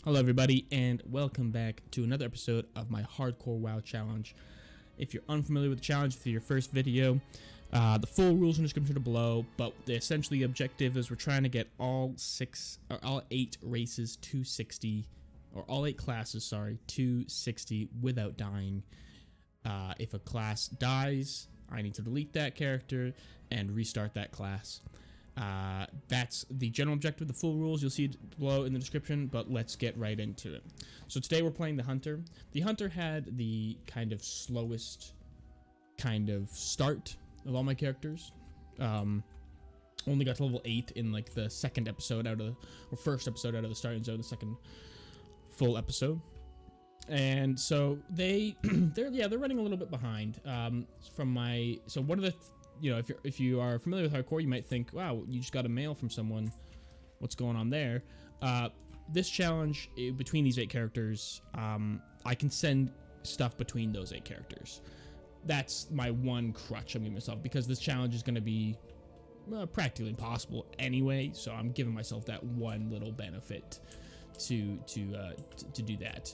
Hello everybody and welcome back to another episode of my Hardcore WoW challenge. If you're unfamiliar with the challenge, for your first video, the full rules in the description are below, but essentially the objective is we're trying to get all 8 races to 60, or all 8 classes, sorry, to 60 without dying. If a class dies, I need to delete that character and restart that class. That's the general objective. The full rules you'll see below in the description, but let's get right into it. So today we're playing the Hunter. The Hunter had the kind of slowest kind of start of all my characters. Only got to level 8 in like the second episode first episode out of the starting zone, the second full episode. And so they're running a little bit behind. So one of the if you are familiar with hardcore, you might think, wow, you just got a mail from someone. What's going on there? This challenge, between these 8 characters, I can send stuff between those 8 characters. That's my one crutch I'm giving myself, because this challenge is going to be practically impossible anyway. So I'm giving myself that one little benefit to do that.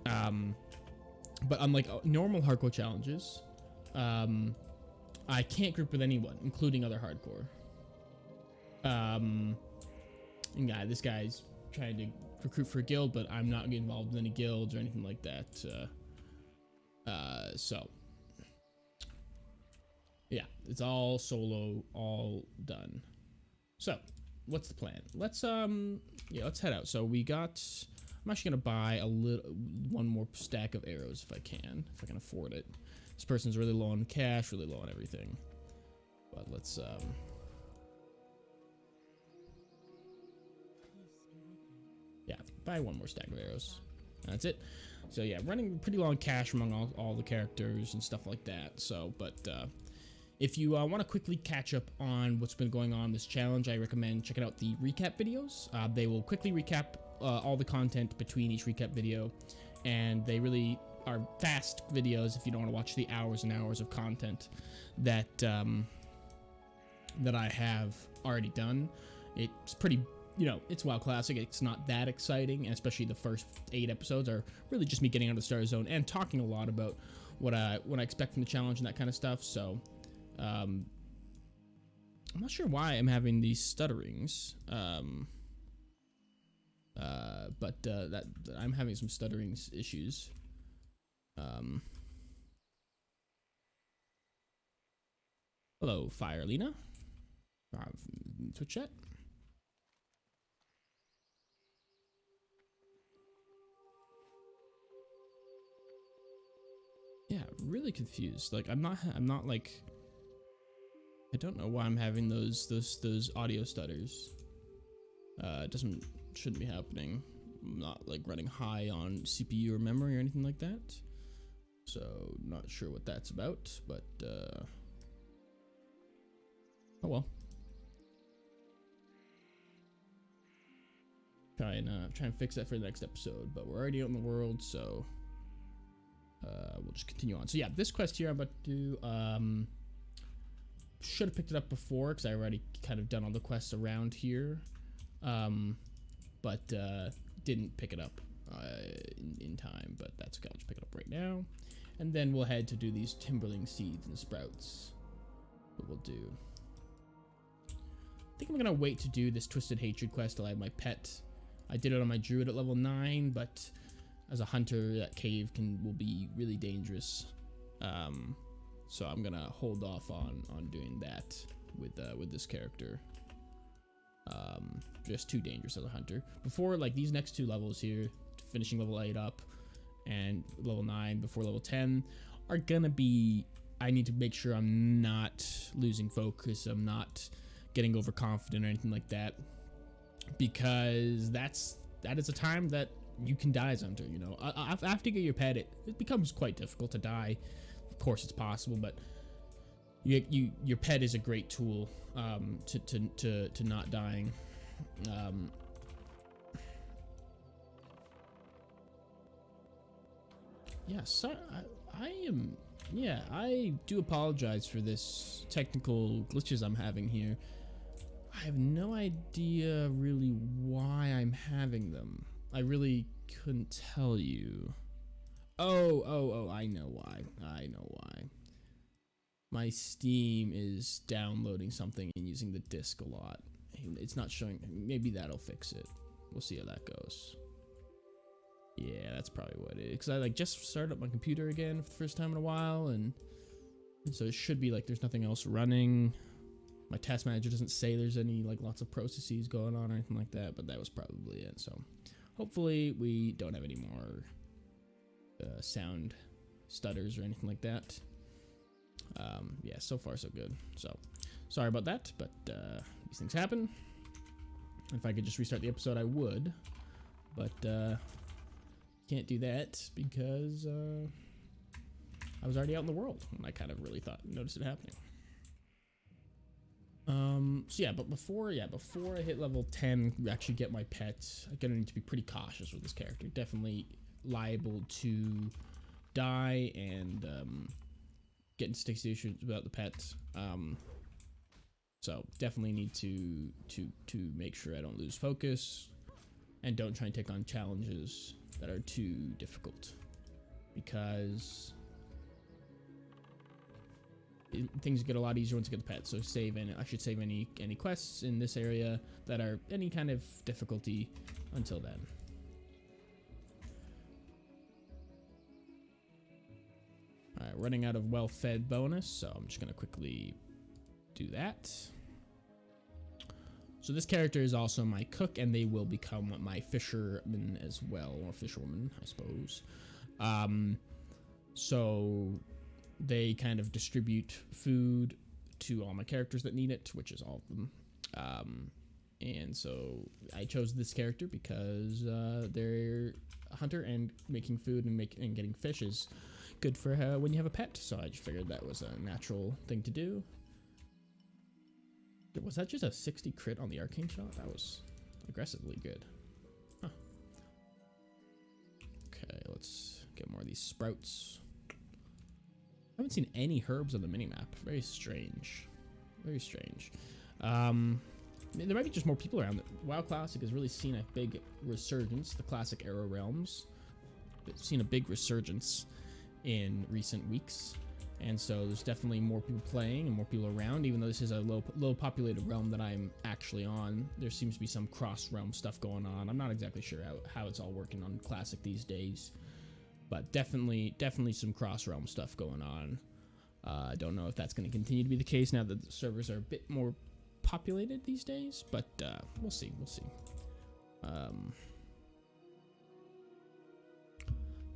But unlike normal hardcore challenges, I can't group with anyone, including other hardcore. And this guy's trying to recruit for a guild, but I'm not getting involved in any guilds or anything like that. So yeah, it's all solo, all done. So what's the plan? Let's head out. So I'm actually gonna buy one more stack of arrows if I can afford it. This person's really low on cash, really low on everything. But let's buy one more stack of arrows. That's it. So yeah, running pretty low on cash among all the characters and stuff like that. So, but if you want to quickly catch up on what's been going on in this challenge, I recommend checking out the recap videos. They will quickly recap all the content between each recap video, and they really are fast videos if you don't want to watch the hours and hours of content that that I have already done. It's pretty, it's WoW Classic. It's not that exciting, and especially the first 8 episodes are really just me getting out of the starter zone and talking a lot about what I expect from the challenge and that kind of stuff. So I'm not sure why I'm having these stutterings, but that I'm having some stuttering issues. Hello, Firelina. Twitch chat. Yeah, really confused. Like I'm not like, I don't know why I'm having those audio stutters. It shouldn't be happening. I'm not like running high on CPU or memory or anything like that. So not sure what that's about, but oh well. Try and fix that for the next episode, but we're already out in the world, so we'll just continue on. So yeah, this quest here I'm about to do, should have picked it up before because I already kind of done all the quests around here, but didn't pick it up in time, but that's okay. I'll just pick it up right now, and then we'll head to do these timberling seeds and sprouts. What we'll do, I think I'm gonna wait to do this Twisted Hatred quest till I have my pet. I did it on my druid at level 9, but as a hunter, that cave will be really dangerous. So I'm gonna hold off on doing that with this character. Just too dangerous as a hunter. Before, like, these next 2 levels here, finishing level 8 up and level 9 before level 10, are gonna be, I need to make sure I'm not losing focus, I'm not getting overconfident or anything like that, because that is a time that you can die as a hunter. After you get your pet, it becomes quite difficult to die. Of course it's possible, but your pet is a great tool to not dying. Yeah, so I do apologize for this technical glitches I'm having here. I have no idea really why I'm having them. I really couldn't tell you. Oh, I know why. My Steam is downloading something and using the disk a lot. It's not showing. Maybe that'll fix it. We'll see how that goes. Yeah, that's probably what it is. Because I like just started up my computer again for the first time in a while, and so it should be like there's nothing else running. My task manager doesn't say there's any like lots of processes going on or anything like that, but that was probably it. So hopefully we don't have any more sound stutters or anything like that. Yeah, so far so good. So sorry about that, but these things happen. If I could just restart the episode, I would, but can't do that because I was already out in the world and I kind of really noticed it happening. So yeah, but before I hit level 10, actually get my pets, I'm gonna need to be pretty cautious with this character. Definitely liable to die and get into sticky situations without the pets. So definitely need to make sure I don't lose focus and don't try and take on challenges that are too difficult, because things get a lot easier once you get the pet. So I should save any quests in this area that are any kind of difficulty until then. Alright, running out of well-fed bonus, so I'm just gonna quickly do that. So this character is also my cook, and they will become my fisherman as well, or fisherwoman, I suppose. So they kind of distribute food to all my characters that need it, which is all of them. And so I chose this character because they're a hunter, and making food and getting fish is good for when you have a pet. So I just figured that was a natural thing to do. Was that just a 60 crit on the arcane shot? That was aggressively good. Huh. Okay, let's get more of these sprouts. I haven't seen any herbs on the minimap. Very strange. Very strange. There might be just more people around. WoW Classic has really seen a big resurgence. The Classic era realms. It's seen a big resurgence in recent weeks. And so there's definitely more people playing and more people around, even though this is a low populated realm that I'm actually on. There seems to be some cross realm stuff going on. I'm not exactly sure how it's all working on Classic these days, but definitely some cross realm stuff going on. I don't know if that's going to continue to be the case now that the servers are a bit more populated these days, but we'll see.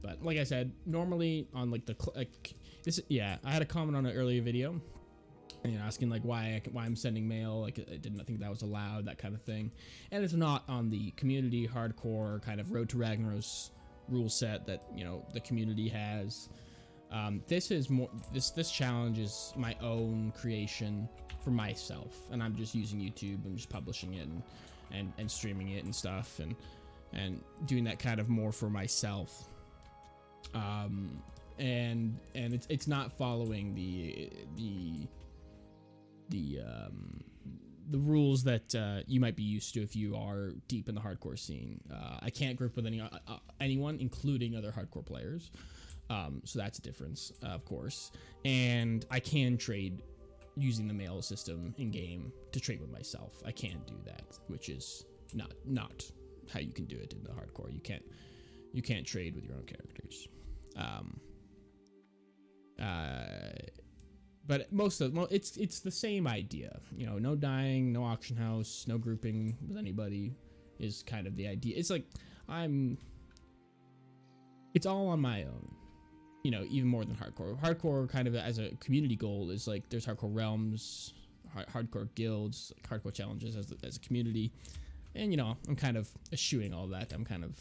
But like I said, normally on like I had a comment on an earlier video, asking like why I'm sending mail, like I didn't think that was allowed, that kind of thing, and it's not on the community hardcore kind of Road to Ragnaros rule set that the community has. This is more this challenge is my own creation for myself, and I'm just using YouTube and just publishing it and streaming it and stuff and doing that kind of more for myself. And it's not following the rules that you might be used to if you are deep in the hardcore scene. I can't group with anyone, including other hardcore players. So that's a difference, of course. And I can trade using the mail system in game to trade with myself. I can do that, which is not how you can do it in the hardcore. You can't trade with your own characters. But it's the same idea, no dying, no auction house, no grouping with anybody is kind of the idea. It's like it's all on my own, even more than hardcore. Hardcore kind of as a community goal is like there's hardcore realms, hardcore guilds, like hardcore challenges as a community, and I'm kind of eschewing all that. I'm kind of,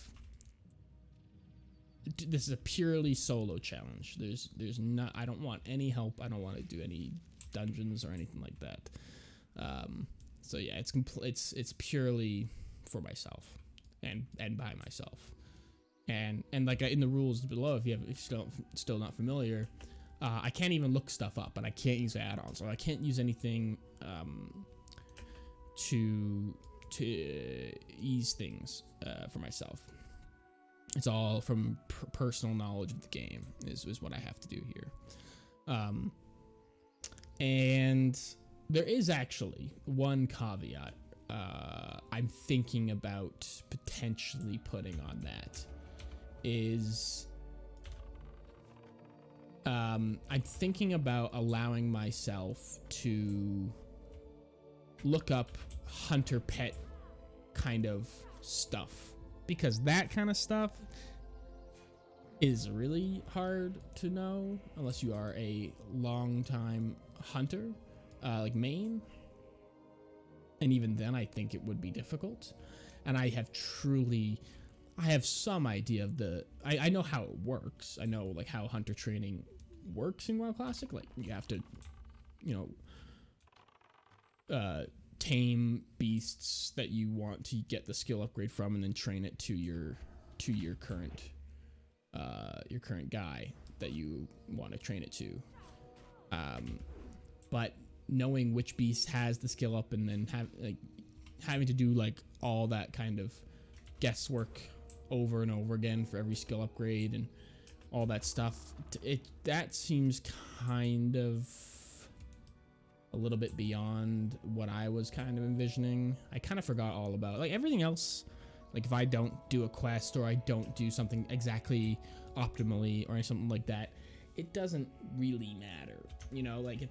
this is a purely solo challenge. There's not, I don't want any help. I don't want to do any dungeons or anything like that. So yeah, it's purely for myself and by myself. And like in the rules below, if you're still not familiar, I can't even look stuff up, and I can't use add-ons, or I can't use anything to to ease things for myself. It's all from personal knowledge of the game is what I have to do here. And there is actually one caveat I'm thinking about potentially putting on that is I'm thinking about allowing myself to look up hunter pet kind of stuff, because that kind of stuff is really hard to know unless you are a long time hunter, like main. And even then, I think it would be difficult. And I have some idea of I know how it works. I know like how hunter training works in WoW Classic. Like you have to, tame beasts that you want to get the skill upgrade from, and then train it to your current guy that you want to train it to. But knowing which beast has the skill up, and then having to do like all that kind of guesswork over and over again for every skill upgrade and all that stuff, that seems kind of a little bit beyond what I was kind of envisioning. I kind of forgot all about like everything else. Like if I don't do a quest or I don't do something exactly optimally or something like that, it doesn't really matter. Like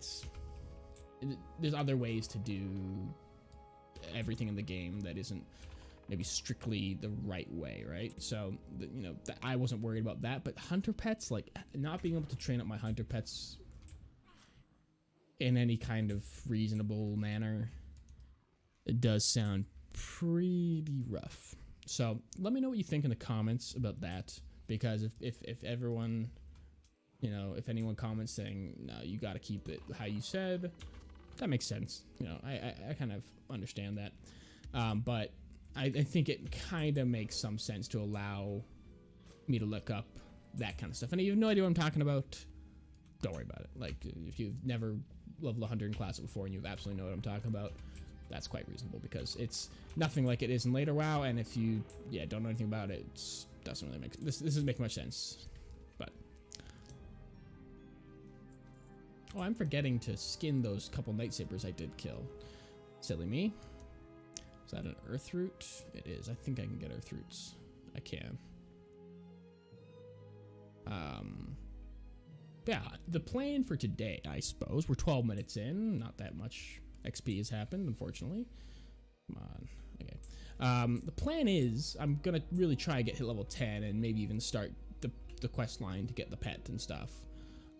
there's other ways to do everything in the game that isn't maybe strictly the right way, right? So, I wasn't worried about that, but hunter pets, like not being able to train up my hunter pets in any kind of reasonable manner, it does sound pretty rough. So let me know what you think in the comments about that, because if everyone, if anyone comments saying, no, you got to keep it how you said, that makes sense. I kind of understand that. But I think it kind of makes some sense to allow me to look up that kind of stuff. And if you have no idea what I'm talking about, don't worry about it. Like, if you've never leveled 100 in Classic before and you absolutely know what I'm talking about, that's quite reasonable, because it's nothing like it is in later WoW. And if you, don't know anything about it, it doesn't really make this doesn't make much sense. But I'm forgetting to skin those couple night sabers I did kill. Silly me. Is that an earth root? It is. I think I can get earth roots. I can. Yeah, the plan for today, I suppose, we're 12 minutes in. Not that much XP has happened, unfortunately. Come on. Okay. The plan is I'm gonna really try to get hit level 10 and maybe even start the quest line to get the pet and stuff.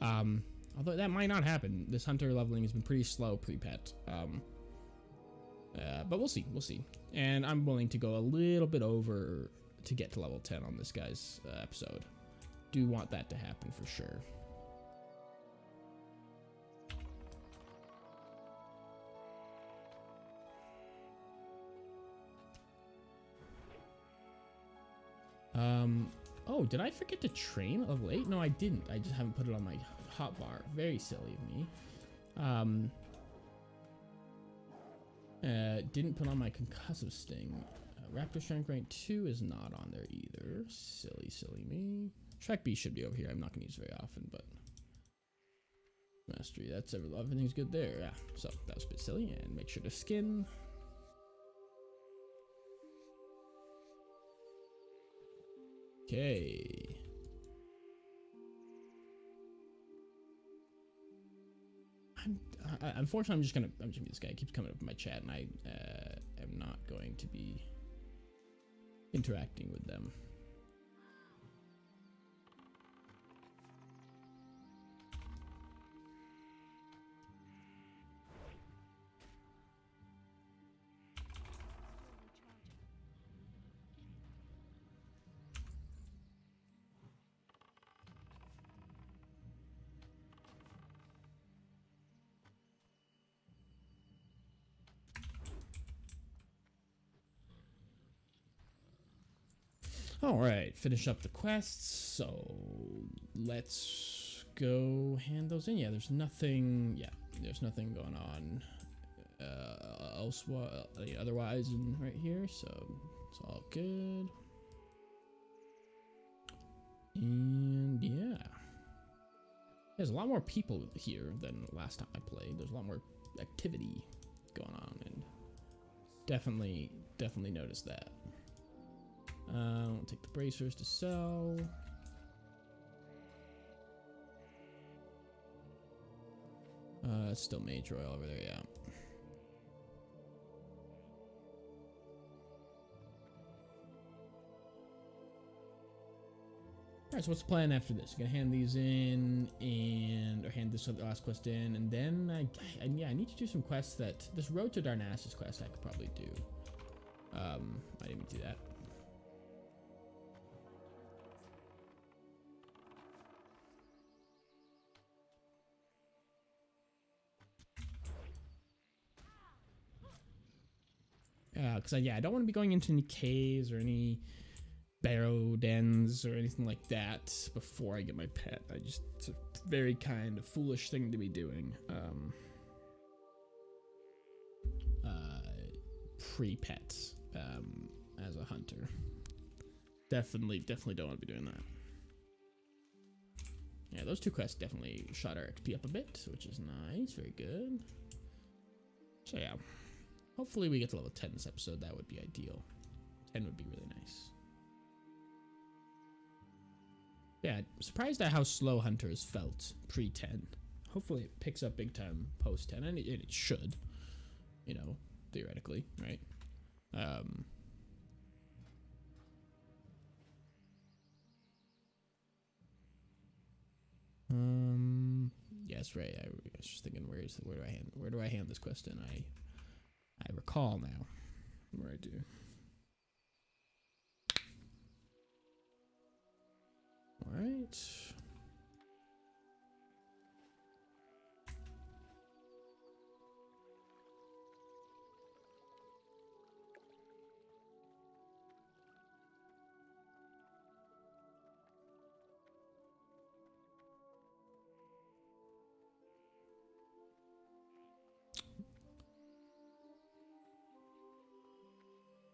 Although that might not happen. This hunter leveling has been pretty slow pre-pet. But we'll see. And I'm willing to go a little bit over to get to level 10 on this guy's episode. Do want that to happen for sure. Oh, did I forget to train of late? No, I didn't. I just haven't put it on my hotbar. Very silly of me. Didn't put on my concussive sting. Raptor strength rank 2 is not on there either. Silly me. Track B should be over here. I'm not gonna use it very often, but mastery. That's everything's good there. Yeah. So that was a bit silly. And make sure to skin. Okay. Unfortunately, I'm just gonna be this guy. It keeps coming up in my chat, and I am not going to be interacting with them. All right, finish up the quests. So let's go hand those in. Yeah, there's nothing. Yeah, there's nothing going on elsewhere, otherwise, and right here, so it's all good. And yeah, there's a lot more people here than last time I played. There's a lot more activity going on, and definitely noticed that. I'll take the bracers to sell. It's still mage royal over there, yeah. Alright, so what's the plan after this? Gonna hand these in, or hand this last quest in, and then I need to do some quests that this Road to Darnassus quest I could probably do. I didn't even do that. Because I don't want to be going into any caves or any barrow dens or anything like that before I get my pet. It's a very kind of foolish thing to be doing. Pre-pet as a hunter. Definitely don't want to be doing that. Yeah, those two quests definitely shot our XP up a bit, which is nice. Very good. So yeah, hopefully we get to level 10 this episode. That would be ideal. 10 would be really nice. Yeah, surprised at how slow Hunters felt pre-10. Hopefully it picks up big time post-10, and it should, you know, theoretically, right? Yes, right. I was just thinking, where do I hand this quest in? I recall now where I do. All right.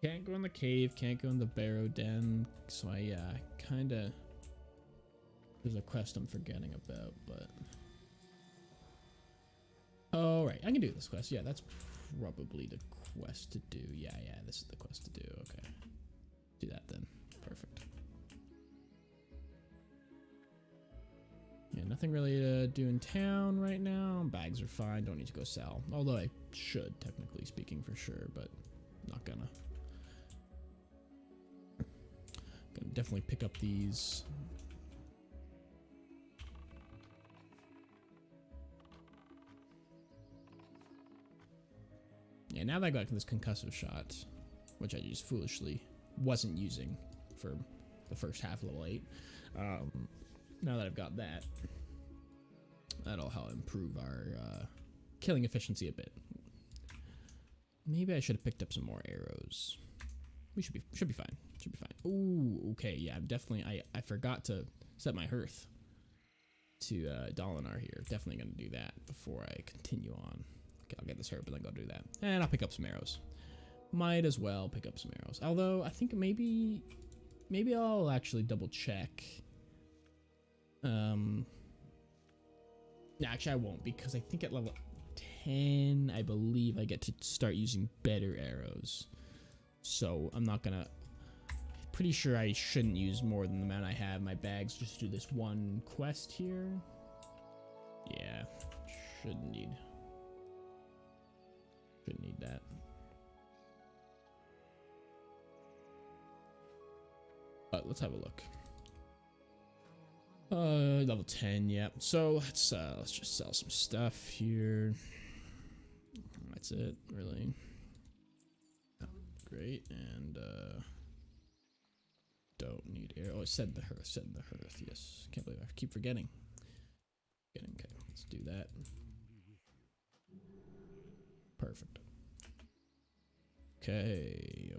Can't go in the cave, can't go in the barrow den, so I kind of, there's a quest I'm forgetting about, but oh right, I can do this quest. Yeah, that's probably the quest to do. Yeah, this is the quest to do. Okay, do that then. Perfect. Yeah, nothing really to do in town right now. Bags are fine, don't need to go sell, although I should, technically speaking, for sure, but not gonna. Gonna definitely pick up these. Yeah, now that I got this concussive shot, which I just foolishly wasn't using for the first half of level 8. Now that I've got that, that'll help improve our killing efficiency a bit. Maybe I should have picked up some more arrows. We should be fine. Should be fine. Ooh, okay, yeah, I'm definitely. I forgot to set my hearth to Dolinar here. Definitely gonna do that before I continue on. Okay, I'll get this herb and then go do that, and I'll pick up some arrows. Might as well pick up some arrows. Although I think maybe I'll actually double check. Actually, I won't, because I think at level 10, I believe I get to start using better arrows. So I'm not gonna. Pretty sure I shouldn't use more than the amount I have in my bags just to do this one quest here. Yeah, shouldn't need that. But let's have a look. Level 10, yeah. So let's just sell some stuff here. That's it, really. Oh, great, and don't need air. Oh, I said the hearth, yes. Can't believe I keep forgetting. Okay, let's do that. Perfect. Okay.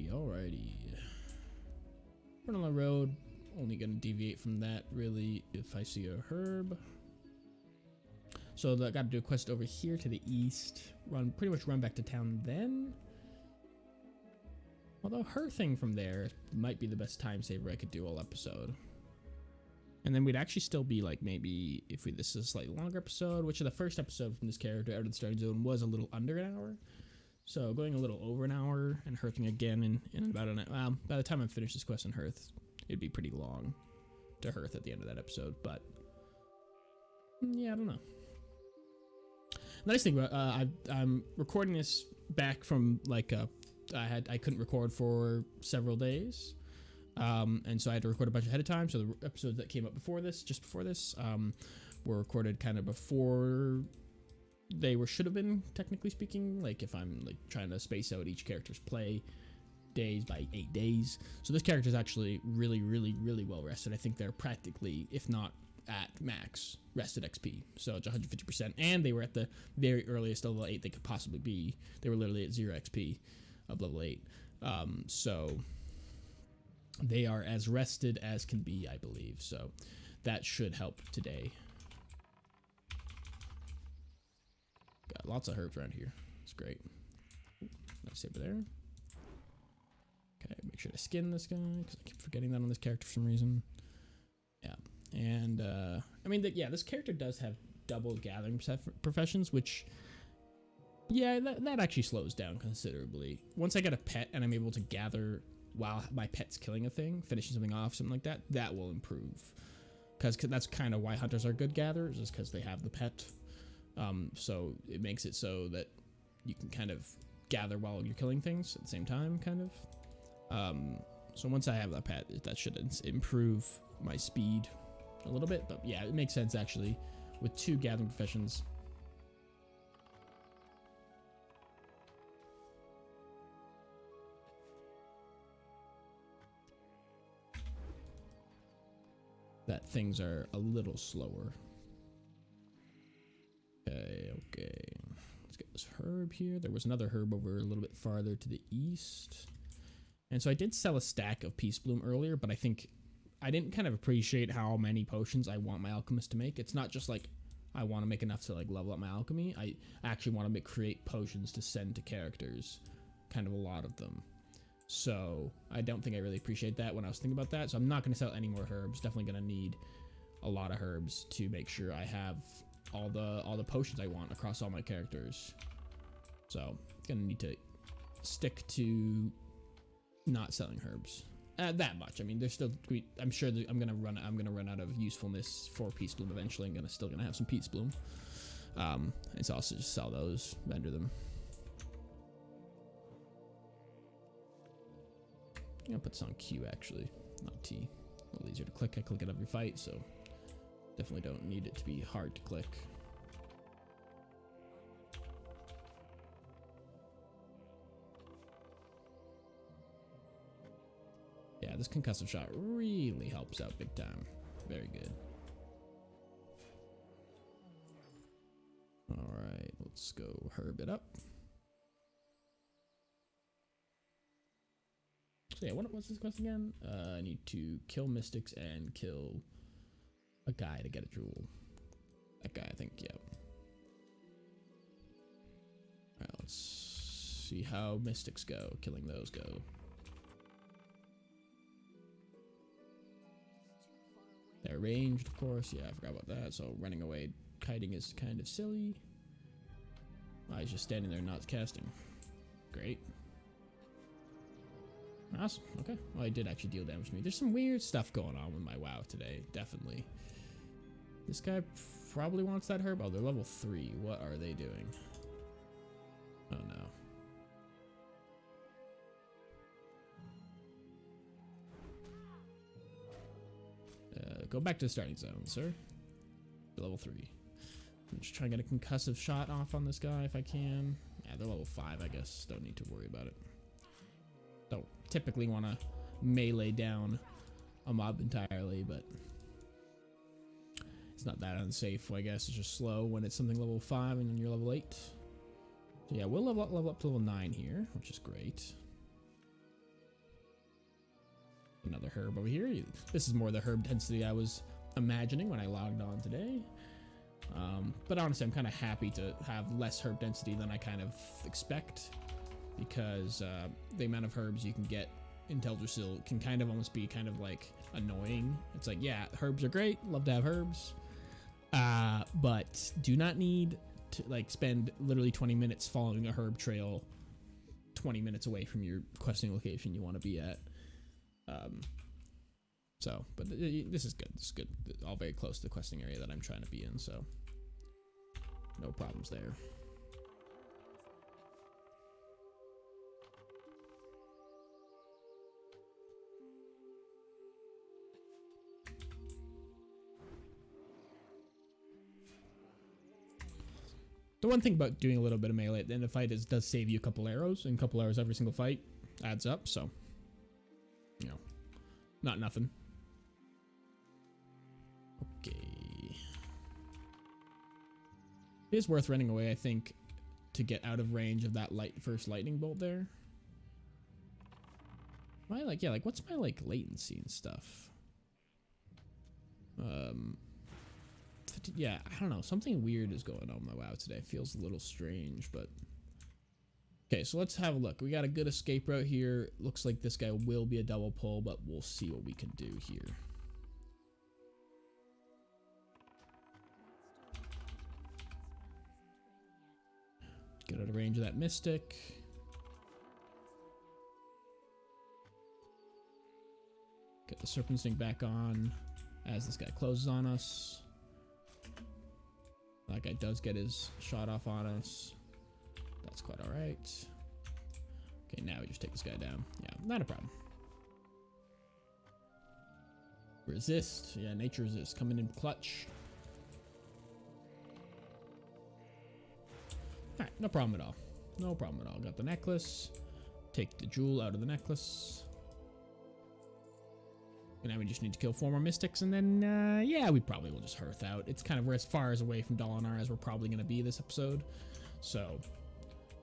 Alrighty. Run on the road. Only gonna deviate from that really if I see a herb. So I gotta do a quest over here to the east. Pretty much run back to town then. Although her thing from there might be the best time saver I could do all episode. And then we'd actually still be like, maybe if this is a slightly longer episode, which the first episode from this character out of the starting zone was a little under an hour. So going a little over an hour and Hearthing again in about an hour. By the time I finish this quest in Hearth, it'd be pretty long to Hearth at the end of that episode. But yeah, I don't know. The nice thing about I'm recording this back from like I couldn't record for several days. And so I had to record a bunch ahead of time. So the episodes that came up before this, just before this, were recorded kind of before they should have been, technically speaking. Like if I'm like trying to space out each character's play days by 8 days. So this character is actually really, really, really well rested. I think they're practically, if not at max rested XP. So it's 150%. And they were at the very earliest level 8 they could possibly be. They were literally at 0 XP of level 8. So they are as rested as can be, I believe. So that should help today. Got lots of herbs around here. It's great. Nice saber there. Okay, make sure to skin this guy because I keep forgetting that on this character for some reason. Yeah, and I mean, this character does have double gathering professions, which, yeah, that actually slows down considerably. Once I get a pet and I'm able to gather while my pet's killing a thing, finishing something off, something like that, that will improve. Because that's kind of why hunters are good gatherers, is because they have the pet. So it makes it so that you can kind of gather while you're killing things at the same time, kind of. So once I have that pet, that should improve my speed a little bit. But yeah, it makes sense actually with 2 gathering professions. That things are a little slower. Okay. Let's get this herb here. There was another herb over a little bit farther to the east. And so I did sell a stack of Peace Bloom earlier, but I think I didn't kind of appreciate how many potions I want my alchemist to make. It's not just like I want to make enough to like level up my alchemy. I actually want to create potions to send to characters, kind of a lot of them. So I don't think I really appreciate that when I was thinking about that. So I'm not going to sell any more herbs. Definitely going to need a lot of herbs to make sure I have all the potions I want across all my characters. So going to need to stick to not selling herbs that much. I mean, there's still, I'm sure that I'm gonna run out of usefulness for Peace Bloom eventually. I'm still gonna have some Peace Bloom, and so I'll just sell those, vendor them. I'm gonna put this on Q actually, not T. A little easier to click. I click it every fight, so definitely don't need it to be hard to click. Yeah, this concussive shot really helps out big time. Very good. Alright, let's go herb it up. So yeah, what's this quest again? I need to kill mystics and kill a guy to get a jewel. That guy, I think, yeah. Alright, let's see how mystics go. Killing those go. They're ranged, of course. Yeah, I forgot about that. So running away, kiting is kind of silly. Oh, he's just standing there not casting. Great. Awesome. Okay. Well, he did actually deal damage to me. There's some weird stuff going on with my WoW today. Definitely. This guy probably wants that herb. Oh, they're level 3. What are they doing? Oh, no. Go back to the starting zone, sir. Level 3. I'm just trying to get a concussive shot off on this guy if I can. Yeah, they're level 5, I guess. Don't need to worry about it. Don't typically want to melee down a mob entirely, but it's not that unsafe, I guess. It's just slow when it's something level 5 and then you're level 8. So yeah, we'll level up to level 9 here, which is great. Another herb over here. This is more the herb density I was imagining when I logged on today. But honestly, I'm kind of happy to have less herb density than I kind of expect, because the amount of herbs you can get in Teldrassil can kind of almost be kind of like annoying. It's like, yeah, herbs are great, love to have herbs, but do not need to like spend literally 20 minutes following a herb trail 20 minutes away from your questing location you want to be at. But this is good. This is good. All very close to the questing area that I'm trying to be in, so no problems there. The one thing about doing a little bit of melee at the end of the fight is it does save you a couple arrows, and a couple arrows every single fight adds up, so, you know, not nothing. Okay. It is worth running away, I think, to get out of range of that first lightning bolt there. Am I like, yeah, like, what's my, like, latency and stuff? Yeah, I don't know. Something weird is going on my WoW today. It feels a little strange, but... Okay, so let's have a look. We got a good escape route here. Looks like this guy will be a double pull, but we'll see what we can do here. Get out of range of that mystic. Get the serpent sting back on as this guy closes on us. That guy does get his shot off on us. That's quite alright. Okay, now we just take this guy down. Yeah, not a problem. Resist. Yeah, nature resist. Coming in clutch. Alright, no problem at all. No problem at all. Got the necklace. Take the jewel out of the necklace. And now we just need to kill 4 more mystics, and then, yeah, we probably will just hearth out. It's kind of, we're as far as away from Dalinar as we're probably going to be this episode. So,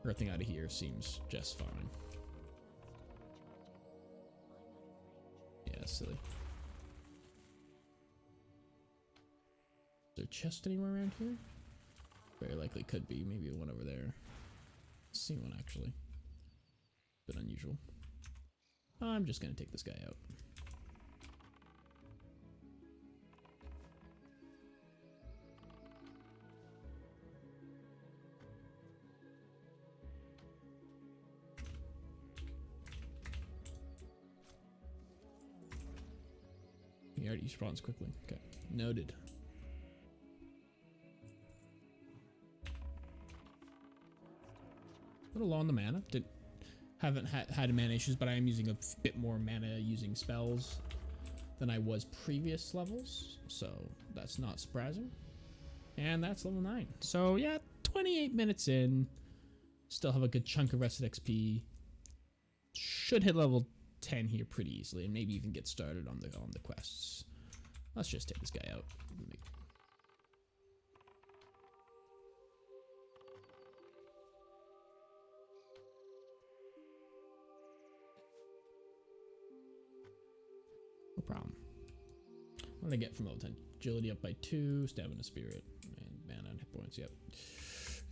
hearthing out of here seems just fine. Yeah, silly. Is there a chest anywhere around here? Very likely could be. Maybe one over there. See one, actually. Bit unusual. I'm just going to take this guy out. He already spawns quickly. Okay, noted. A little low on the mana. Haven't had mana issues, but I am using a bit more mana using spells than I was previous levels, so that's not surprising. And that's level 9. So yeah, 28 minutes in. Still have a good chunk of rested XP. Should hit level 10 here pretty easily, and maybe even get started on the quests. Let's just take this guy out. No problem. What did I get from level 10? Agility up by 2, stamina, spirit, and mana and hit points. Yep.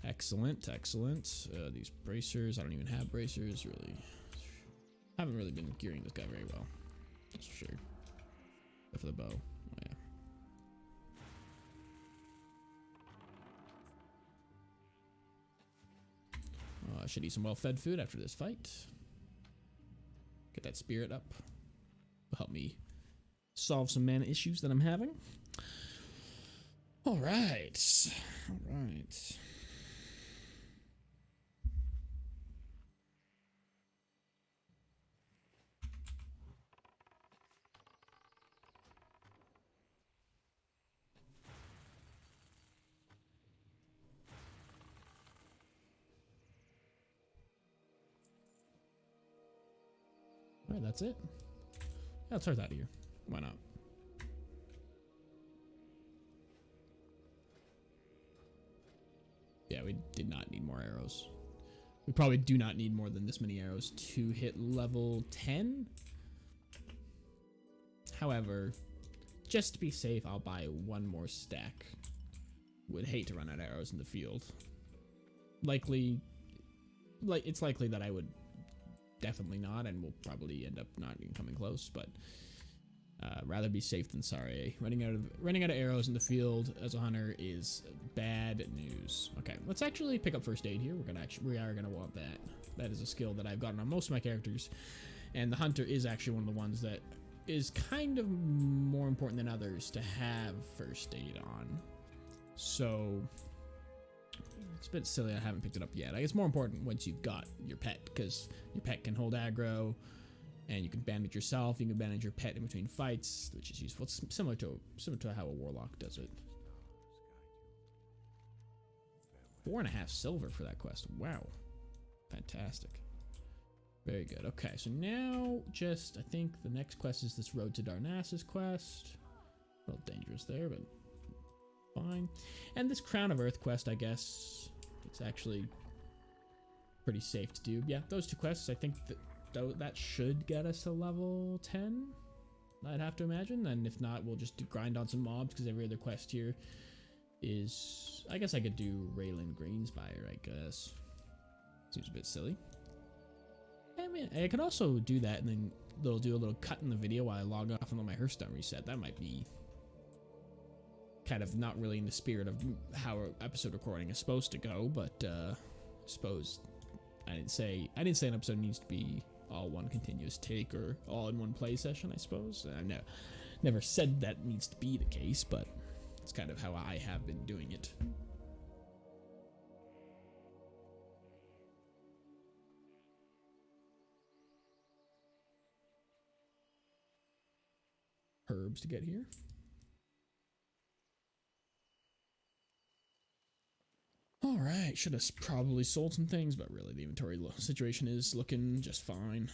Excellent, excellent. These bracers, I don't even have bracers, really. Haven't really been gearing this guy very well. That's for sure. Except for the bow. Oh, yeah. I should eat some well-fed food after this fight. Get that spirit up. Will help me solve some mana issues that I'm having. All right. All right. Alright, that's it. Yeah, let's start out of here. Why not? Yeah, we did not need more arrows. We probably do not need more than this many arrows to hit level 10. However, just to be safe, I'll buy one more stack. Would hate to run out of arrows in the field. It's likely that I would definitely not, and we'll probably end up not even coming close, but rather be safe than sorry. Running out of arrows in the field as a hunter is bad news. Okay, let's actually pick up first aid here. We are gonna want that. That is a skill that I've gotten on most of my characters, and the hunter is actually one of the ones that is kind of more important than others to have first aid on. So it's a bit silly I haven't picked it up yet. I guess more important once you've got your pet, because your pet can hold aggro, and you can bandage yourself. You can bandage your pet in between fights, which is useful. It's similar to how a warlock does it. 4.5 silver for that quest. Wow, fantastic. Very good. Okay, so now I think the next quest is this Road to Darnassus quest. A little dangerous there, but fine. And this Crown of Earth quest, I guess it's actually pretty safe to do. Yeah, those two quests, I think that should get us to level 10, I'd have to imagine. And if not, we'll just grind on some mobs, because every other quest here is... I guess I could do Raylan Greenspire, I guess. Seems a bit silly. I mean, I could also do that, and then they'll do a little cut in the video while I log off and let my Hearthstone reset. That might be kind of not really in the spirit of how episode recording is supposed to go, but I suppose I didn't say an episode needs to be all one continuous take or all in one play session, I suppose. I've never said that needs to be the case, but it's kind of how I have been doing it. Herbs to get here. Alright, should have probably sold some things, but really the inventory situation is looking just fine.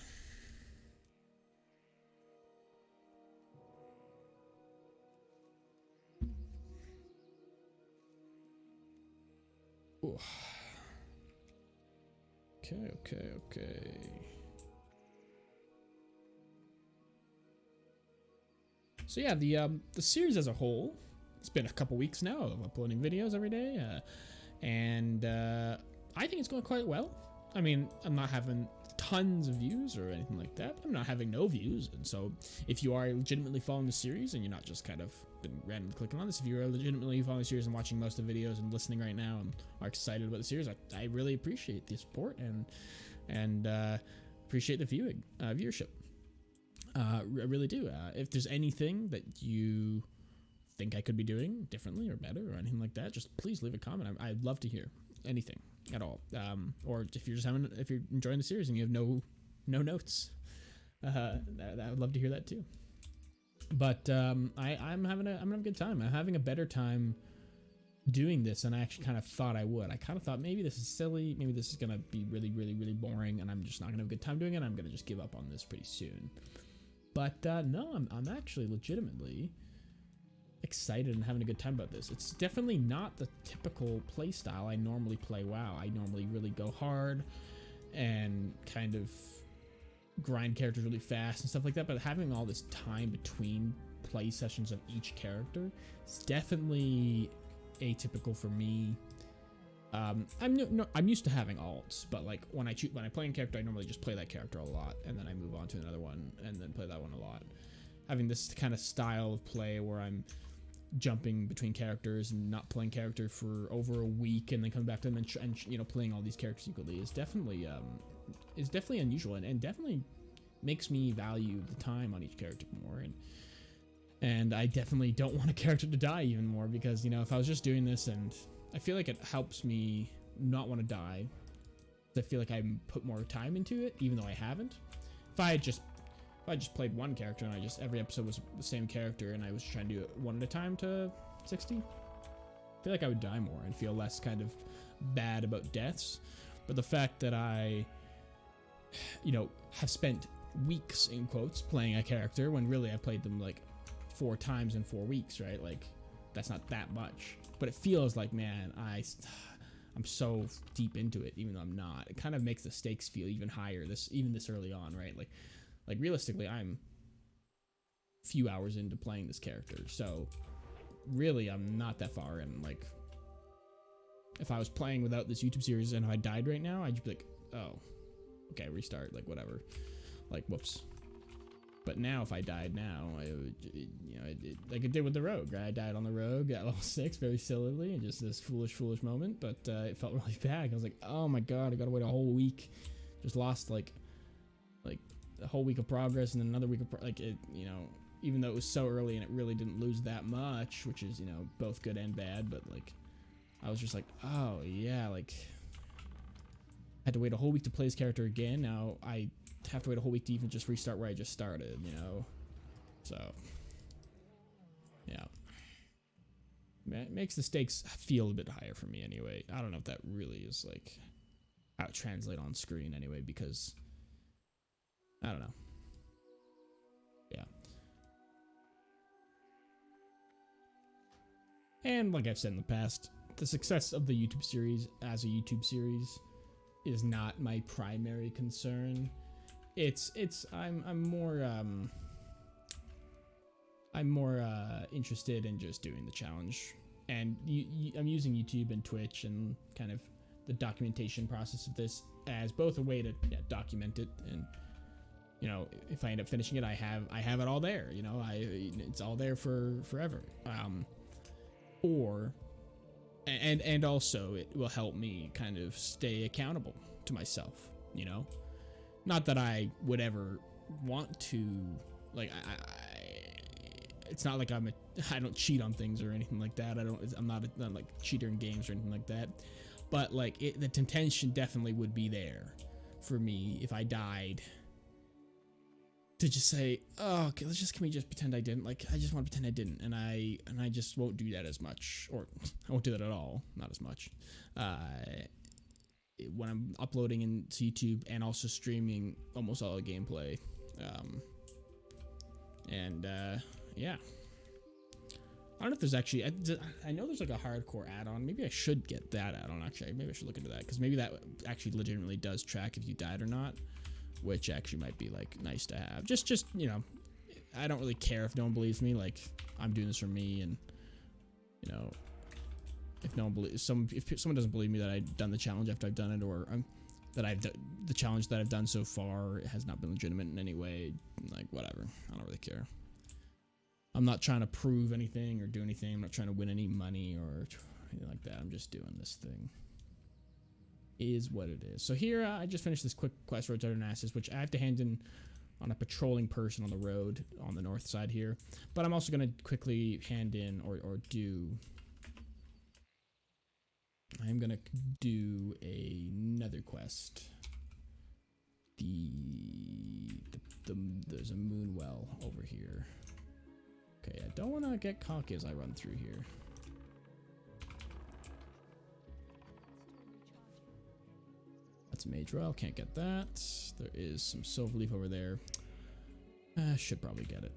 Ooh. Okay. So yeah, the series as a whole, it's been a couple weeks now of uploading videos every day, and I think it's going quite well. I mean, I'm not having tons of views or anything like that, but I'm not having no views. And so if you are legitimately following the series and you're not just kind of been randomly clicking on this, if you are legitimately following the series and watching most of the videos and listening right now and are excited about the series, I really appreciate the support and appreciate the viewership. I really do. If there's anything that you think I could be doing differently or better or anything like that, just please leave a comment. I'd love to hear anything at all. Or if you're enjoying the series and you have no notes, I would love to hear that too. But I'm having a good time. I'm having a better time doing this than I actually kind of thought I would. I kind of thought maybe this is silly, maybe this is gonna be really boring, and I'm just not gonna have a good time doing it. I'm gonna just give up on this pretty soon. But no, I'm actually legitimately excited and having a good time about this. It's definitely not the typical play style I normally play WoW. I normally really go hard and kind of grind characters really fast and stuff like that, but having all this time between play sessions of each character is definitely atypical for me. I'm used to having alts, but like when I play a character, I normally just play that character a lot, and then I move on to another one, and then play that one a lot. Having this kind of style of play where I'm jumping between characters and not playing character for over a week, and then coming back to them and playing all these characters equally is definitely unusual, and definitely makes me value the time on each character more. And I definitely don't want a character to die even more, because if I was just doing this, and I feel like it helps me not want to die, I feel like I put more time into it, even though I haven't. If I just played one character and every episode was the same character and I was trying to do it one at a time to 60, I feel like I would die more and feel less kind of bad about deaths. But the fact that I, have spent weeks in quotes playing a character when really I played them like 4 times in 4 weeks, right? Like that's not that much, but it feels like, man, I'm so deep into it, even though I'm not. It kind of makes the stakes feel even higher even this early on, right? Like realistically, I'm few hours into playing this character. So really, I'm not that far in. Like, if I was playing without this YouTube series and if I died right now, I'd just be like, oh, okay, restart, like whatever, like whoops. But now, if I died now, I would, you know, like it did with the rogue. Right? I died on the rogue at level 6 very sillily, and just this foolish moment. But it felt really bad. I was like, oh my god, I gotta wait a whole week. Just lost like a whole week of progress and then another week of like it. You know, even though it was so early and it really didn't lose that much, which is, you know, both good and bad. But like, I was just like, oh yeah, like I had to wait a whole week to play this character again. Now I have to wait a whole week to even just restart where I just started, you know. So yeah, it makes the stakes feel a bit higher for me anyway. I don't know if that really is like how it translates on screen anyway, because I don't know. Yeah. And like I've said in the past, the success of the YouTube series as a YouTube series is not my primary concern. I'm more interested in just doing the challenge, and I'm using YouTube and Twitch and kind of the documentation process of this as both a way to document it, and you know, if I end up finishing it, I have it all there, you know, it's all there for forever, and also it will help me kind of stay accountable to myself, you know. Not that I would ever want to, like, it's not like I don't cheat on things or anything like that. I'm not like cheater in games or anything like that. But like, the temptation definitely would be there for me if I died to just say, oh, okay, can we just pretend I didn't? Like, I just want to pretend I didn't, and I just won't do that as much, or I won't do that at all, not as much. When I'm uploading into YouTube and also streaming almost all the gameplay, yeah, I don't know if there's actually, I know there's like a hardcore add-on. Maybe I should get that add-on, actually. Maybe I should look into that, because maybe that actually legitimately does track if you died or not, which actually might be like nice to have. Just you know, I don't really care if no one believes me. Like, I'm doing this for me, and you know, if no one believes, if someone doesn't believe me that I've done the challenge after I've done it, or the challenge that I've done so far has not been legitimate in any way, like whatever, I don't really care. I'm not trying to prove anything or do anything. I'm not trying to win any money or anything like that. I'm just doing this thing. Is what it is. So here, I just finished this quick quest, Road to Addons, which I have to hand in on a patrolling person on the road on the north side here. But I'm also going to quickly hand in or do... I'm going to do another quest. There's a moon well over here. Okay, I don't want to get cocky as I run through here. That's a mage royal, can't get that. There is some silver leaf over there. I should probably get it.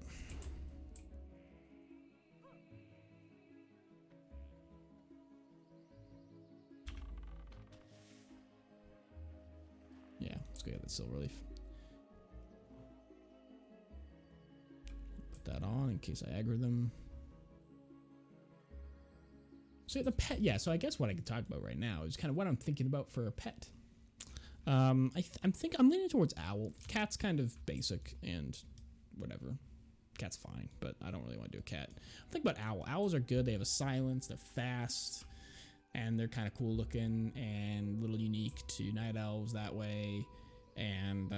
Yeah, let's go get that silver leaf. Put that on in case I aggro them. So the pet, yeah, so I guess what I could talk about right now is kind of what I'm thinking about for a pet. I'm leaning towards owl. Cat's kind of basic and whatever. Cat's fine, but I don't really want to do a cat. I'm thinking about owl. Owls are good. They have a silence. They're fast, and they're kind of cool looking and a little unique to night elves that way. And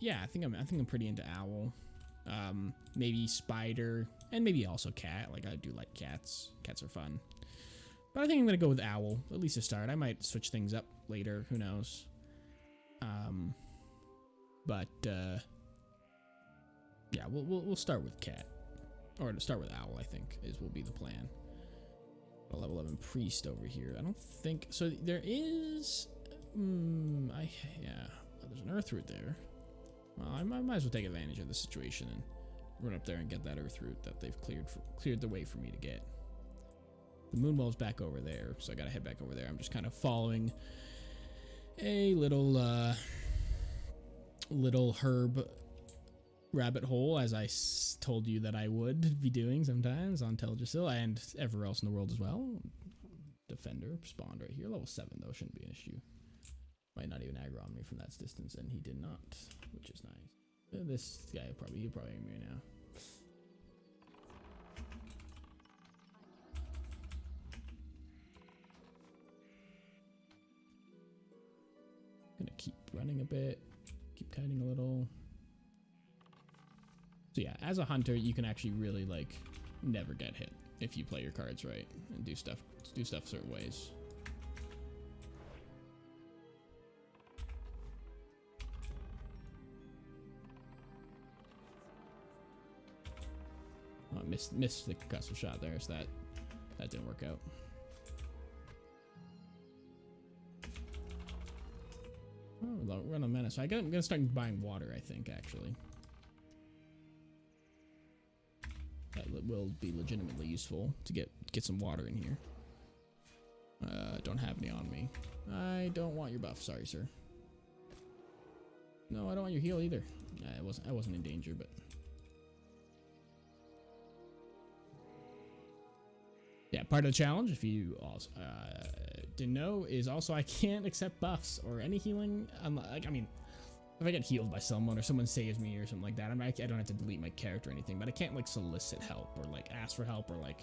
yeah, I think I'm pretty into owl. Maybe spider, and maybe also cat. Like, I do like cats. Cats are fun. But I think I'm gonna go with owl, at least to start. I might switch things up later. Who knows? Yeah, we'll start with cat, or to start with owl. I think will be the plan. A level 11 priest over here. I don't think so. There is, there's an earth root there. Well, I might as well take advantage of the situation and run up there and get that earth root that they've cleared the way for me to get. The moonwell's back over there, so I gotta head back over there. I'm just kind of following a little herb rabbit hole, as I told you that I would be doing sometimes on Teldrassil and everywhere else in the world as well. Defender spawned right here, level 7 though, shouldn't be an issue. Might not even aggro on me from that distance, and he did not, which is nice. This guy he'll probably aggro me now. Gonna keep running a bit, keep kiting a little. So yeah, as a hunter, you can actually really like never get hit if you play your cards right and do stuff certain ways. Oh, I missed the concussive shot there, so that didn't work out. Oh, we're on a menace. I'm gonna start buying water, I think, actually. That will be legitimately useful to get some water in here. Don't have any on me. I don't want your buff, sorry, sir. No, I don't want your heal either. I wasn't in danger, but yeah, part of the challenge, if you also didn't know, is also I can't accept buffs or any healing. Like, I mean, if I get healed by someone or someone saves me or something like that, I don't have to delete my character or anything, but I can't like solicit help or like ask for help or like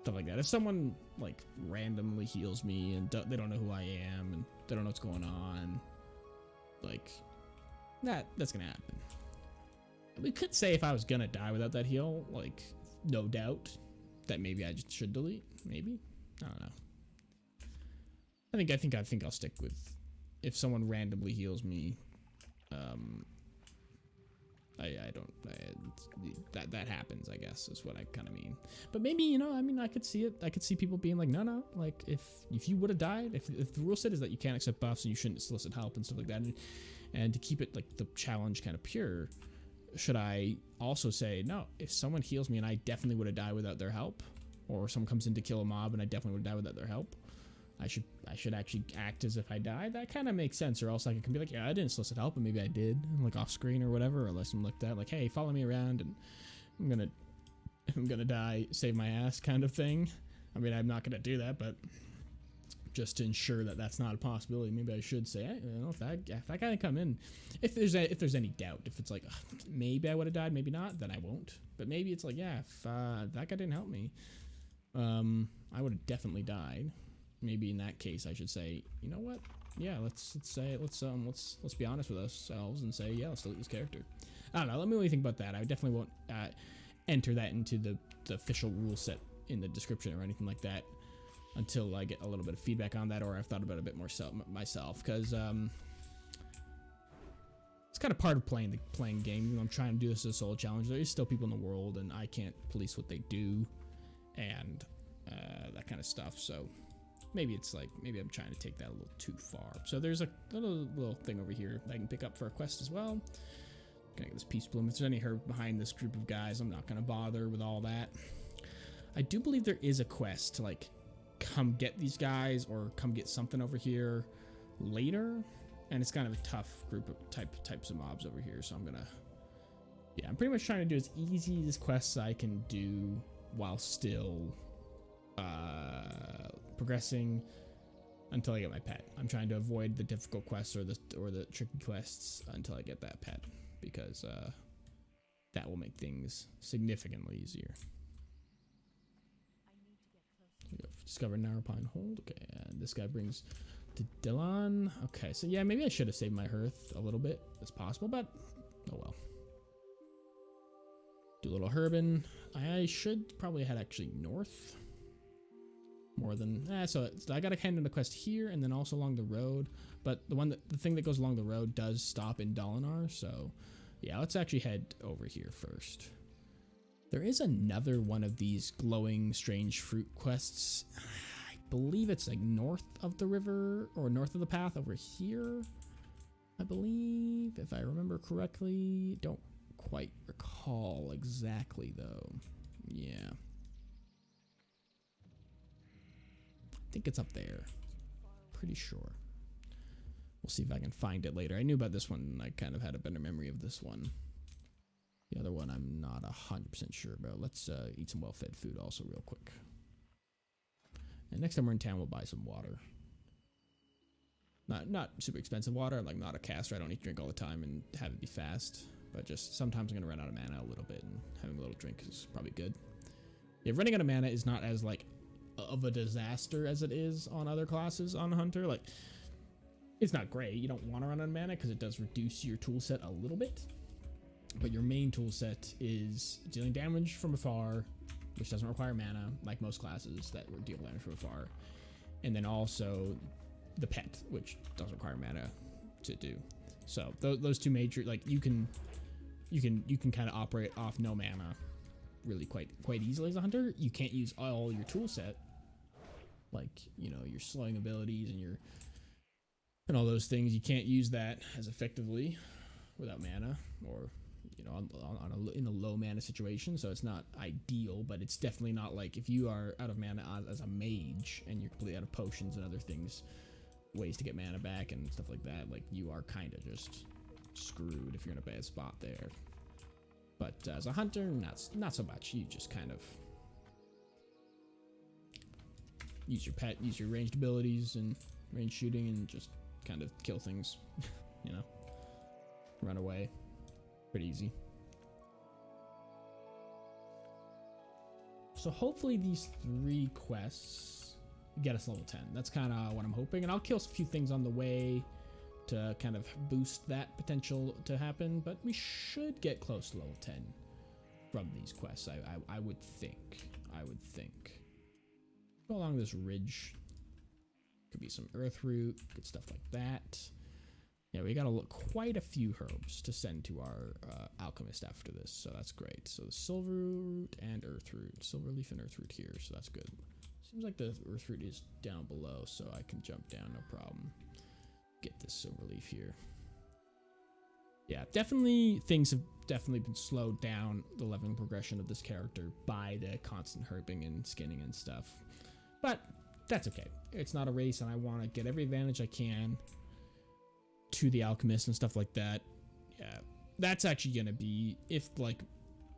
stuff like that. If someone like randomly heals me and they don't know who I am and they don't know what's going on, like that's gonna happen. We could say if I was gonna die without that heal, like no doubt that maybe I just should delete. Maybe, I don't know. I think I'll stick with if someone randomly heals me. That happens, I guess, is what I kind of mean. But maybe, you know, I mean, I could see it. I could see people being like, no, like if you would have died, if the rule set is that you can't accept buffs and you shouldn't solicit help and stuff like that, and to keep it like the challenge kind of pure, should I also say no? If someone heals me and I definitely would have died without their help, or someone comes in to kill a mob and I definitely would have died without their help, I should actually act as if I died. That kind of makes sense, or else I can be like, yeah, I didn't solicit help, and maybe I did, like off screen or whatever, or let something like that, like, hey, follow me around, and I'm gonna die, save my ass, kind of thing. I mean, I'm not gonna do that, but just to ensure that that's not a possibility, maybe I should say, hey, you know, if that guy come in, if there's any doubt, if it's like maybe I would have died, maybe not, then I won't. But maybe it's like, yeah, if that guy didn't help me, I would have definitely died. Maybe in that case I should say, you know what? Yeah, let's be honest with ourselves and say, yeah, let's delete this character. I don't know. Let me really think about that. I definitely won't enter that into the official rule set in the description or anything like that until I get a little bit of feedback on that, or I've thought about it a bit more myself, because it's kind of part of playing game. You know, I'm trying to do this as a solo challenge. There is still people in the world, and I can't police what they do, and that kind of stuff. So maybe it's like, maybe I'm trying to take that a little too far. So there's a little thing over here that I can pick up for a quest as well. Gonna get this peace bloom. If there's any herb behind this group of guys, I'm not gonna bother with all that. I do believe there is a quest to like come get these guys or come get something over here later, and it's kind of a tough group of types of mobs over here. So I'm pretty much trying to do as easy as quests I can do while still progressing until I get my pet. I'm trying to avoid the difficult quests or the tricky quests until I get that pet, because that will make things significantly easier. Discover Narrowpine Hold. Okay, and this guy brings to Dylan. Okay, so yeah, maybe I should have saved my hearth a little bit as possible, but oh well. Do a little herbin. I should probably head actually north. More than so I got a hand in the quest here and then also along the road, but the thing that goes along the road does stop in Dalinar, so yeah, let's actually head over here first. There is another one of these glowing strange fruit quests. I believe it's like north of the river or north of the path over here, I believe, if I remember correctly. Don't quite recall exactly though. Yeah, I think it's up there, pretty sure. We'll see if I can find it later. I knew about this one, I kind of had a better memory of this one. The other one I'm not 100% sure about. Let's eat some well-fed food also real quick. And next time we're in town, we'll buy some water. Not super expensive water. I'm like not a caster. I don't need to drink all the time and have it be fast. But just sometimes I'm gonna run out of mana a little bit, and having a little drink is probably good. Yeah, running out of mana is not as like of a disaster as it is on other classes on Hunter. Like, it's not great. You don't want to run out of mana because it does reduce your tool set a little bit. But your main tool set is dealing damage from afar, which doesn't require mana, like most classes that will deal damage from afar. And then also the pet, which doesn't require mana to do. So those two major, like you can kind of operate off no mana really quite easily as a hunter. You can't use all your tool set, like, you know, your slowing abilities and all those things. You can't use that as effectively without mana, or you know, in a low mana situation. So it's not ideal, but it's definitely not like if you are out of mana as a mage and you're completely out of potions and other things, ways to get mana back and stuff like that, like you are kind of just screwed if you're in a bad spot there. But as a hunter, not so much. You just kind of use your pet, use your ranged abilities and ranged shooting, and just kind of kill things. You know, run away. Pretty easy. So hopefully these 3 quests get us level 10. That's kind of what I'm hoping, and I'll kill a few things on the way to kind of boost that potential to happen, but we should get close to level 10 from these quests. I would think. Go along this ridge. Could be some earth root, good stuff like that. Yeah, we gotta look quite a few herbs to send to our alchemist after this, so that's great. So silver root and earth root, silver leaf and earth root here, so that's good. Seems like the earth root is down below, so I can jump down, no problem. Get this silver leaf here. Yeah, definitely things have definitely been slowed down, the leveling progression of this character, by the constant herbing and skinning and stuff. But that's okay. It's not a race, and I want to get every advantage I can to the alchemist and stuff like that. Yeah, that's actually gonna be if like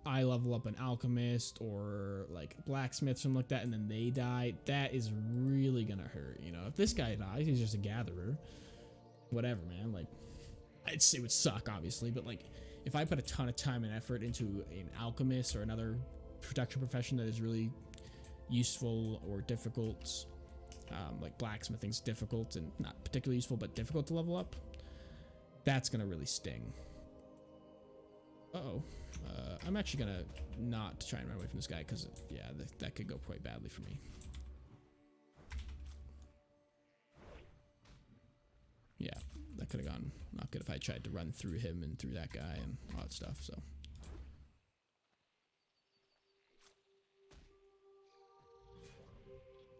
I level up an alchemist or like blacksmith, something like that, and then they die. That is really gonna hurt. You know, if this guy dies, he's just a gatherer. Whatever, man. Like, it would suck, obviously, but like if I put a ton of time and effort into an alchemist or another production profession that is really useful or difficult, like blacksmithing's difficult and not particularly useful, but difficult to level up, that's gonna really sting. I'm actually gonna not try and run away from this guy, because yeah, that could go quite badly for me. Yeah, that could have gone not good if I tried to run through him and through that guy and all that stuff. So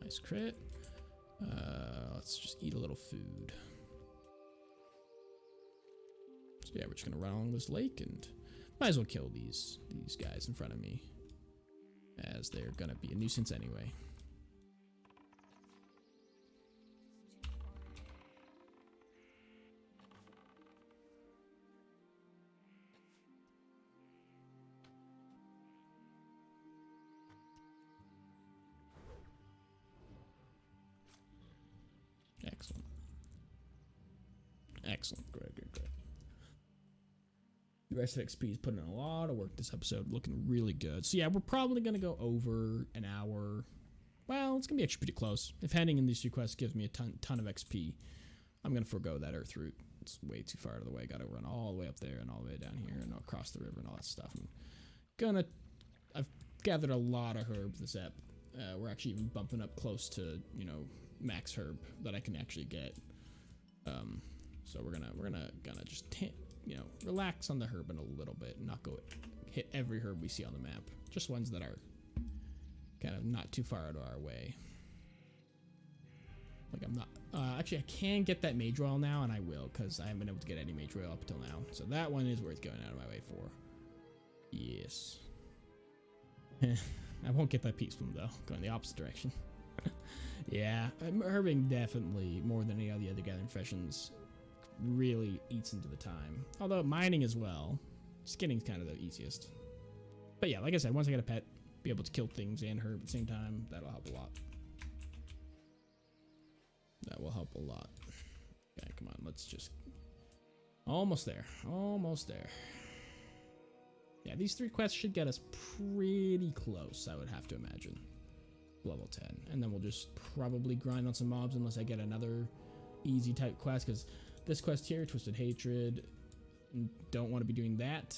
nice crit. Let's just eat a little food. So yeah, we're just gonna run along this lake, and might as well kill these guys in front of me, as they're gonna be a nuisance anyway. Excellent. Excellent. Great. The rest of XP is putting in a lot of work this episode, looking really good. So yeah, we're probably going to go over an hour. Well, it's going to be actually pretty close. If handing in these 2 quests gives me a ton of XP, I'm going to forego that earth root. It's way too far out of the way. Got to run all the way up there and all the way down here and across the river and all that stuff. I've gathered a lot of herbs this ep. We're actually even bumping up close to, you know, max herb that I can actually get. So we're gonna just you know, relax on the herb in a little bit and not go hit every herb we see on the map. Just ones that are kind of not too far out of our way. Like I'm not actually I can get that mage royal now, and I will, because I haven't been able to get any mage royal up until now. So that one is worth going out of my way for. Yes. I won't get that peace from though, going the opposite direction. Yeah, herbing definitely, more than any of the other gathering professions, really eats into the time. Although mining as well, skinning's kind of the easiest. But yeah, like I said, once I get a pet, be able to kill things and herb at the same time, that'll help a lot. That will help a lot. Okay, come on, let's just... Almost there. Almost there. Yeah, these 3 quests should get us pretty close, I would have to imagine. Level 10. And then we'll just probably grind on some mobs unless I get another easy type quest, because this quest here, Twisted Hatred, don't want to be doing that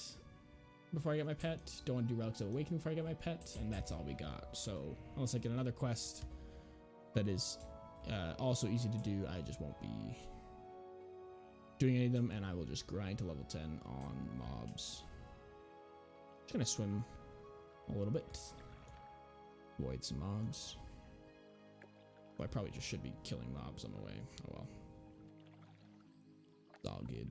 before I get my pet. Don't want to do Relics of Awakening before I get my pet, and that's all we got. So unless I get another quest that is also easy to do, I just won't be doing any of them, and I will just grind to level 10 on mobs. Just gonna swim a little bit, avoid some mobs. Well, I probably just should be killing mobs on the way. Oh well, it's all good.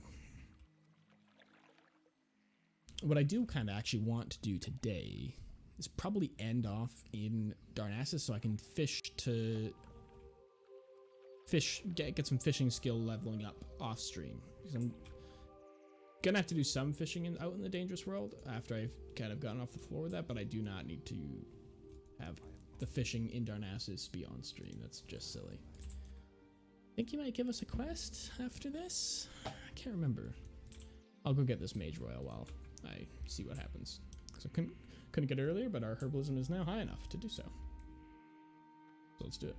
What I do kind of actually want to do today is probably end off in Darnassus so I can get some fishing skill leveling up off stream, because I'm gonna have to do some fishing out in the dangerous world after I've kind of gotten off the floor with that, but I do not need to have the fishing in Darnassus be on stream. That's just silly. I think you might give us a quest after this. I can't remember. I'll go get this Mage Royal while I see what happens, because I couldn't get it earlier, but our herbalism is now high enough to do so. So let's do it.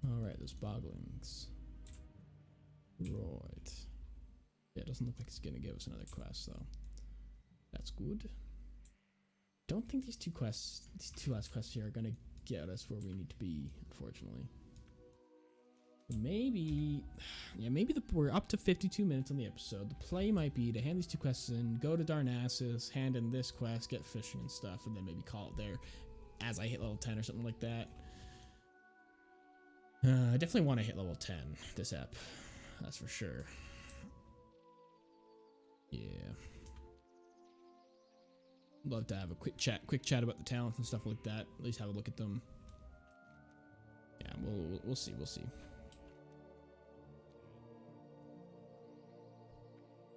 Alright, there's Boglings. Right. Yeah, it doesn't look like it's gonna give us another quest though. That's good. Don't think these two last quests here are gonna get us where we need to be, unfortunately. Maybe, yeah, maybe we're up to 52 minutes on the episode. The play might be to hand these 2 quests in, go to Darnassus, hand in this quest, get fishing and stuff, and then maybe call it there as I hit level 10 or something like that. I definitely want to hit level 10 this ep, that's for sure. Yeah. Love to have a quick chat about the talents and stuff like that. At least have a look at them. Yeah, we'll see.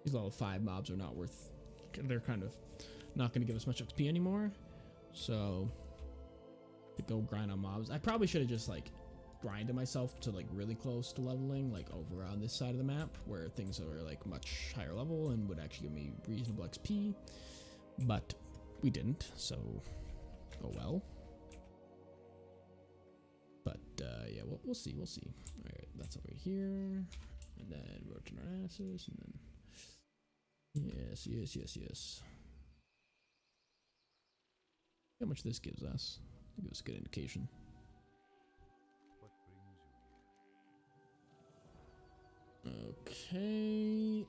These level 5 mobs are not worth. They're kind of not going to give us much XP anymore. So to go grind on mobs, I probably should have just like grinded myself to like really close to leveling, like over on this side of the map where things are like much higher level and would actually give me reasonable XP. But we didn't, so oh well. But yeah, we'll see. All right, that's over here, and then road to Darnassus, and then yes. How much this gives us? Give us a good indication. Okay.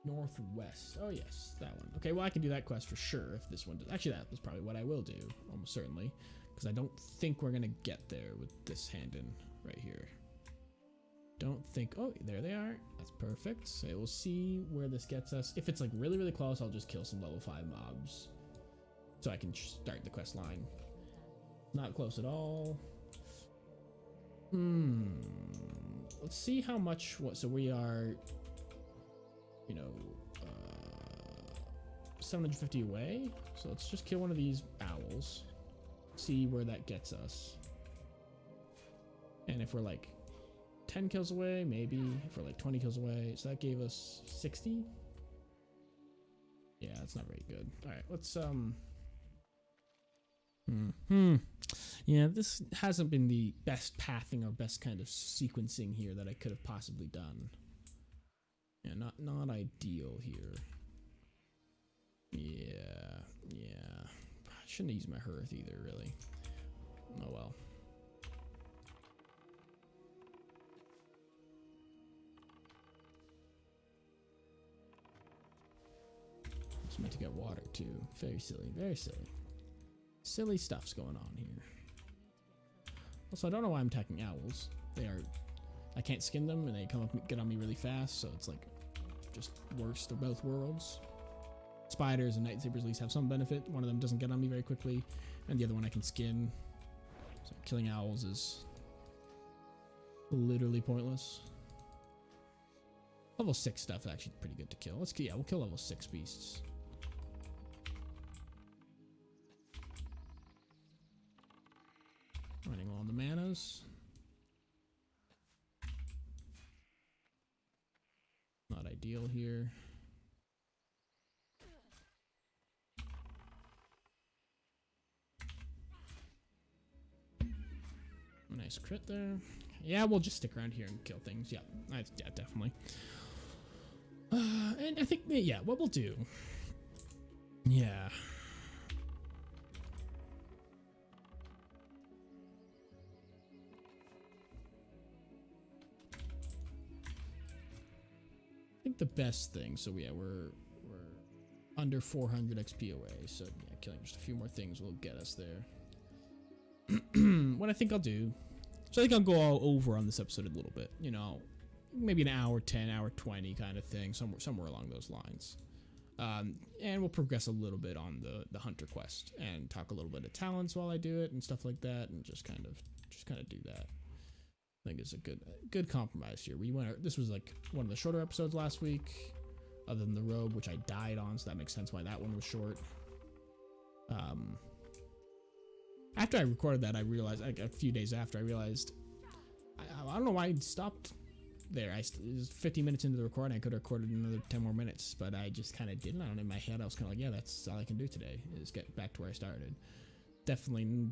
Northwest. Oh yes, that one. Okay, well I can do that quest for sure if this one does. Actually, that was probably what I will do, almost certainly, because I don't think we're gonna get there with this hand in right here. Don't think. Oh, there they are. That's perfect. So we'll see where this gets us. If it's like really, really close, I'll just kill some level 5 mobs so I can start the quest line. Not close at all. Let's see how much. So we are, you know, 750 away. So let's just kill one of these owls. See where that gets us. And if we're like 10 kills away, maybe. If we're like 20 kills away, so that gave us 60. Yeah, that's not very good. All right, let's Yeah, this hasn't been the best pathing or best kind of sequencing here that I could have possibly done. Yeah, not ideal here. Yeah. I shouldn't have used my hearth either, really. Oh well. Just meant to get water too. Very silly, very silly. Silly stuff's going on here. Also, I don't know why I'm attacking owls. I can't skin them and they come up and get on me really fast, so it's like just worst of both worlds. Spiders and night sabers at least have some benefit. One of them doesn't get on me very quickly, and the other one I can skin. So killing owls is literally pointless. Level 6 stuff is actually pretty good to kill. We'll kill level 6 beasts. Running low on the manas. Not ideal here. Nice crit there. Yeah, we'll just stick around here and kill things. Yeah, yeah, definitely. And I think, yeah, what we'll do. Yeah. I think the best thing, so yeah, we're under 400 XP away, so yeah, killing just a few more things will get us there. What I think I'll do, so I think I'll go all over on this episode a little bit, you know, maybe an hour 10, hour 20 kind of thing, somewhere along those lines. And we'll progress a little bit on the hunter quest and talk a little bit of talents while I do it and stuff like that, and just kind of do that. I think it's a good compromise here. This was like one of the shorter episodes last week, other than the robe, which I died on, so that makes sense why that one was short. After I recorded that, I realized, like a few days after, I realized, I don't know why I stopped there. It was 50 minutes into the recording. I could have recorded another 10 more minutes, but I just kind of didn't. I don't know, in my head, I was kind of like, yeah, that's all I can do today, is get back to where I started. Definitely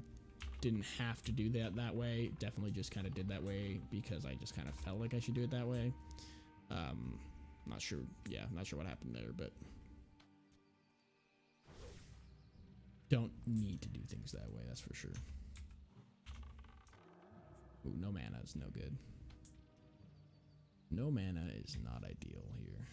didn't have to do that way. Definitely just kind of did that way because I just kind of felt like I should do it that way. Not sure. Yeah, not sure what happened there, but don't need to do things that way, that's for sure. Ooh, no mana is no good. No mana is not ideal here.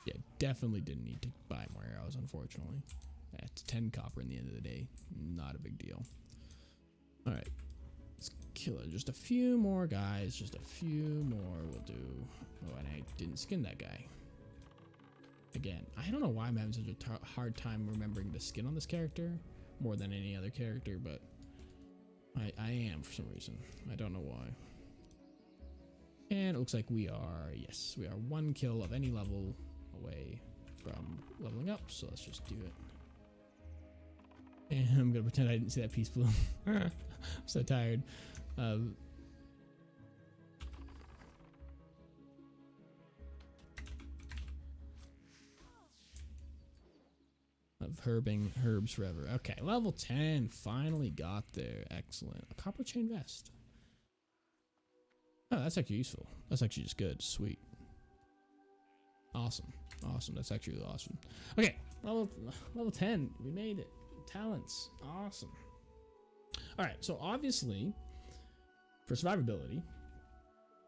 Yeah, definitely didn't need to buy more arrows, unfortunately. That's 10 copper in the end of the day. Not a big deal. Alright. Let's kill it. Just a few more guys. Just a few more will do. Oh, and I didn't skin that guy. Again, I don't know why I'm having such a hard time remembering the skin on this character more than any other character, but I am for some reason. I don't know why. And it looks like we are 1 kill of any level away from leveling up, so let's just do it. And I'm gonna pretend I didn't see that piece bloom. I'm so tired of herbing herbs forever. Okay, level 10, finally got there. Excellent. A copper chain vest. Oh, that's actually useful. That's actually just good. Sweet. Awesome. Awesome. That's actually really awesome. Okay, level 10. We made it. Talents. Awesome. All right, so obviously, for survivability,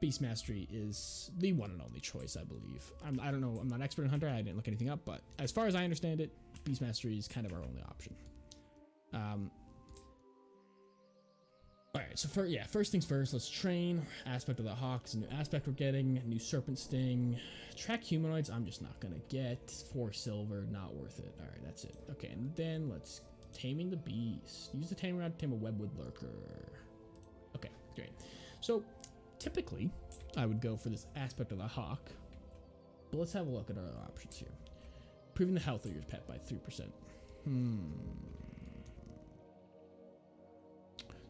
Beast Mastery is the one and only choice, I believe. I don't know. I'm not an expert in Hunter. I didn't look anything up, but as far as I understand it, Beast Mastery is kind of our only option. All right, so first things first, let's train. Aspect of the Hawk is a new aspect we're getting. New Serpent Sting. Track humanoids, I'm just not gonna get. 4 silver, not worth it. All right, that's it. Okay, and then let's Taming the Beast. Use the taming rod to tame a webwood lurker. Okay, great. So typically, I would go for this aspect of the Hawk, but let's have a look at our other options here. Improving the health of your pet by 3%.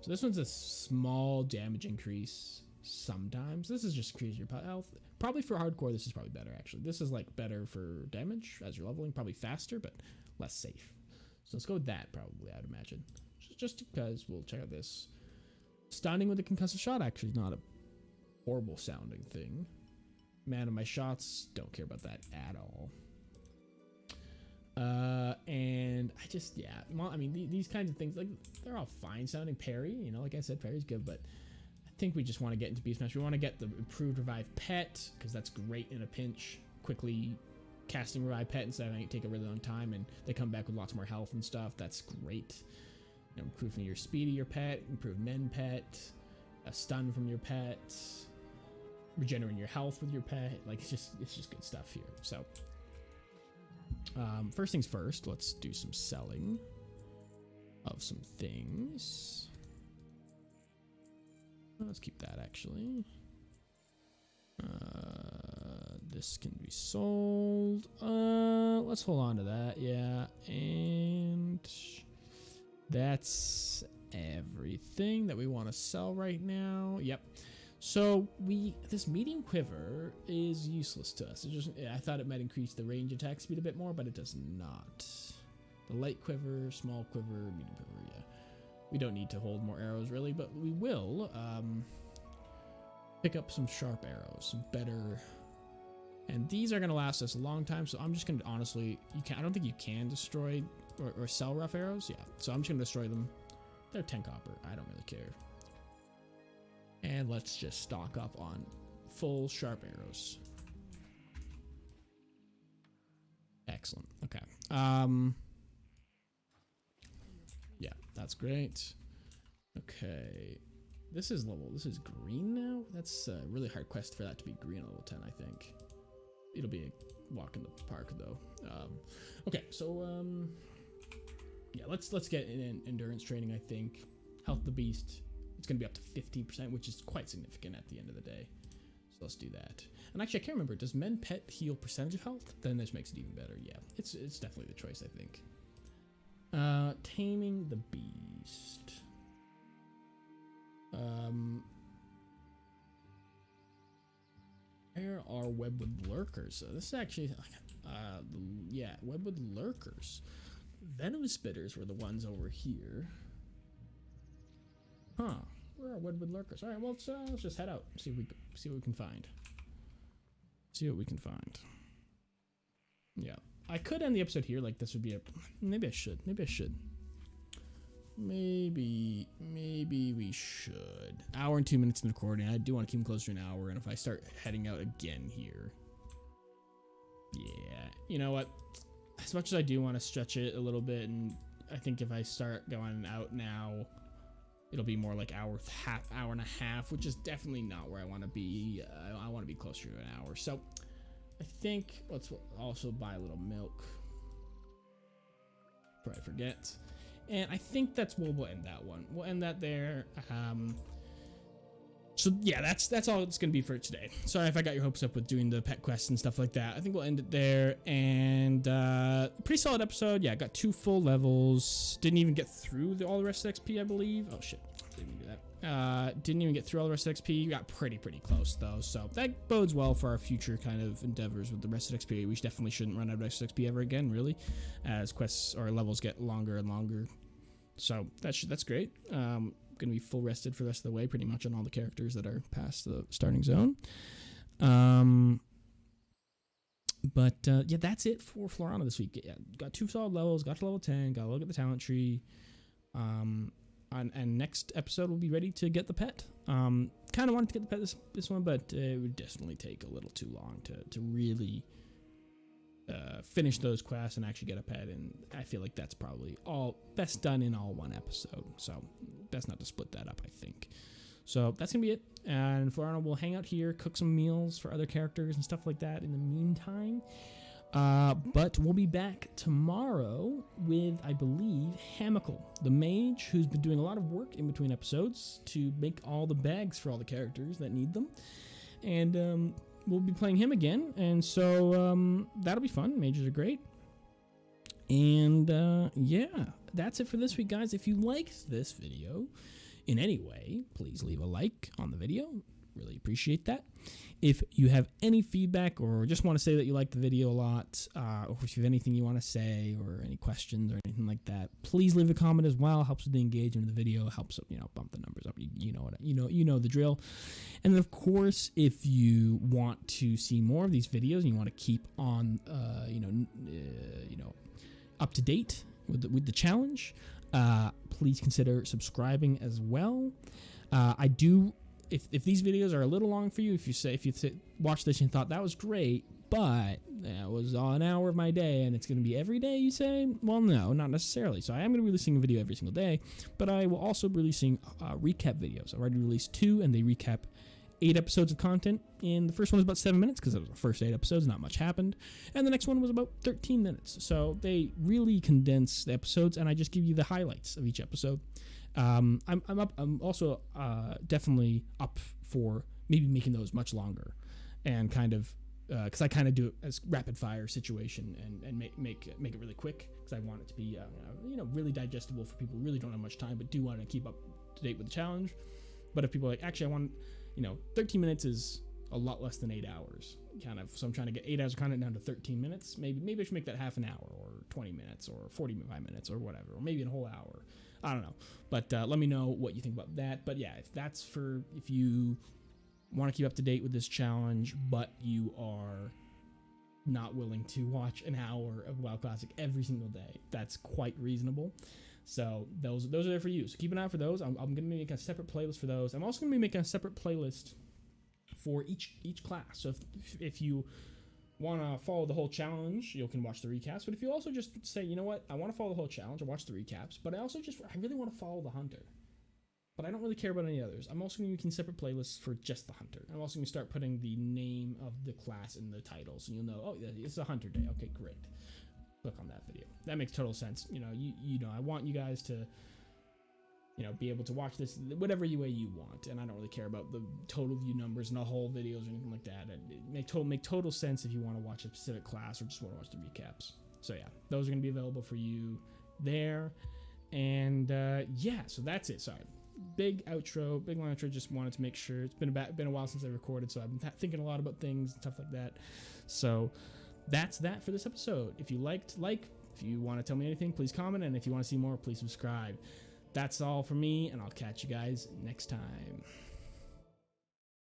So this one's a small damage increase sometimes. This is just increasing your health. Probably for hardcore, this is probably better, actually. This is like better for damage as you're leveling, probably faster, but less safe. So let's go with that, probably, I'd imagine. Just because we'll check out this. Stunning with a concussive shot actually is not a horrible sounding thing. Man of my shots, don't care about that at all. And I just, yeah, well, I mean, these kinds of things, like, they're all fine sounding. Parry, you know, like I said, parry's good, but I think we just want to get into Beast Master. We want to get the improved revive pet, because that's great in a pinch. Quickly casting revive pet instead of having it take a really long time, and they come back with lots more health and stuff. That's great. You know, improving your speed of your pet, improved men pet, a stun from your pet, regenerating your health with your pet. Like it's just good stuff here. So first things first, let's do some selling of some things. Let's keep that actually. This can be sold. Let's hold on to that. Yeah, and that's everything that we want to sell right now. Yep. So this medium quiver is useless to us. I thought it might increase the range attack speed a bit more, but it does not. The light quiver, small quiver, medium quiver. Yeah, we don't need to hold more arrows really, but we will pick up some sharp arrows, some better. And these are gonna last us a long time. So I'm just gonna honestly, I don't think you can destroy or sell rough arrows. Yeah, so I'm just gonna destroy them. They're 10 copper. I don't really care. And let's just stock up on full sharp arrows. Excellent. Okay. Yeah, that's great. Okay. This is green now. That's a really hard quest for that to be green at level 10, I think. It'll be a walk in the park though. Okay, so yeah, let's get in endurance training. I think health the beast. It's gonna be up to 50%, which is quite significant at the end of the day. So let's do that. And actually, I can't remember. Does men pet heal percentage of health? Then this makes it even better. Yeah, it's definitely the choice, I think. Taming the beast. Where are webwood lurkers? So this is actually, yeah, webwood lurkers. Venomous spitters were the ones over here. Huh? Where are webwood lurkers? All right, well let's just head out. See what we can find. See what we can find. Yeah, I could end the episode here. Like this would be a. Maybe I should. Maybe we should. Hour and 2 minutes in the recording. I do want to keep them close to an hour, and if I start heading out again here, yeah, you know what? As much as I do want to stretch it a little bit, and I think if I start going out now, it'll be more like hour and a half, which is definitely not where I want to be. I want to be closer to an hour. So I think let's also buy a little milk before I forget. And I think we'll end that one. We'll end that there. So yeah, that's all it's gonna be for today. Sorry if I got your hopes up with doing the pet quests and stuff like that. I think we'll end it there. And pretty solid episode. Yeah, got 2 full levels. Didn't even get through all the rest of XP, I believe. Oh shit, didn't even do that. Didn't even get through all the rest of XP. Got pretty close though. So that bodes well for our future kind of endeavors with the rest of XP. We definitely shouldn't run out of XP ever again, really, as quests or levels get longer and longer. So that's great. Gonna be full rested for the rest of the way, pretty much on all the characters that are past the starting zone. But yeah, that's it for Florana this week. Yeah, got 2 solid levels, got to level 10, got to look at the talent tree. And next episode we'll be ready to get the pet. Kind of wanted to get the pet this one, but it would definitely take a little too long to really finish those quests and actually get a pet, and I feel like that's probably all best done in all one episode, so best not to split that up, I think. So that's gonna be it, and Florana will hang out here, cook some meals for other characters and stuff like that in the meantime, but we'll be back tomorrow with, I believe, Hamical, the mage, who's been doing a lot of work in between episodes to make all the bags for all the characters that need them, and we'll be playing him again, and so that'll be fun. Mages are great. And yeah, that's it for this week, guys. If you liked this video in any way, please leave a like on the video. Really appreciate that. If you have any feedback or just want to say that you like the video a lot, or if you have anything you want to say or any questions or anything like that, please leave a comment as well. Helps with the engagement of the video. Helps, bump the numbers up. You know the drill. And then of course, if you want to see more of these videos and you want to keep on, up to date with the challenge, please consider subscribing as well. I do. If these videos are a little long for you, if you watch this and thought that was great, but that was an hour of my day, and it's going to be every day, you say? Well, no, not necessarily. So I am going to be releasing a video every single day, but I will also be releasing recap videos. I've already released 2, and they recap 8 episodes of content. And the first one was about 7 minutes because it was the first 8 episodes, not much happened. And the next one was about 13 minutes. So they really condense the episodes, and I just give you the highlights of each episode. I'm also definitely up for maybe making those much longer, and kind of because I kind of do it as rapid fire situation and make it really quick, because I want it to be really digestible for people who really don't have much time but do want to keep up to date with the challenge. But if people are like, actually I want 13 minutes is a lot less than 8 hours, kind of. So I'm trying to get 8 hours of content down to 13 minutes. Maybe I should make that half an hour, or 20 minutes, or 45 minutes, or whatever, or maybe a whole hour. I don't know. But let me know what you think about that. But yeah, if you want to keep up to date with this challenge, but you are not willing to watch an hour of WoW Classic every single day, that's quite reasonable. So those are there for you. So keep an eye out for those. I'm going to make a separate playlist for those. I'm also going to be making a separate playlist for each class. So if you want to follow the whole challenge, you can watch the recaps. But if you also just say, you know what, I want to follow the whole challenge, or watch the recaps, but I really want to follow the hunter, but I don't really care about any others, I'm also going to be making separate playlists for just the hunter. I'm also going to start putting the name of the class in the title, so you'll know, oh, it's a hunter day. Okay, great. Click on that video. That makes total sense. I want you guys to be able to watch this whatever way you want, and I don't really care about the total view numbers and the whole videos or anything like that. It make total sense if you want to watch a specific class or just want to watch the recaps. So yeah, those are going to be available for you there. And yeah, so that's it. Sorry, big long outro. Just wanted to make sure. It's been a while since I recorded, so I've been thinking a lot about things and stuff like that. So that's that for this episode. If you liked, if you want to tell me anything, please comment, and if you want to see more, please subscribe. That's all for me, and I'll catch you guys next time.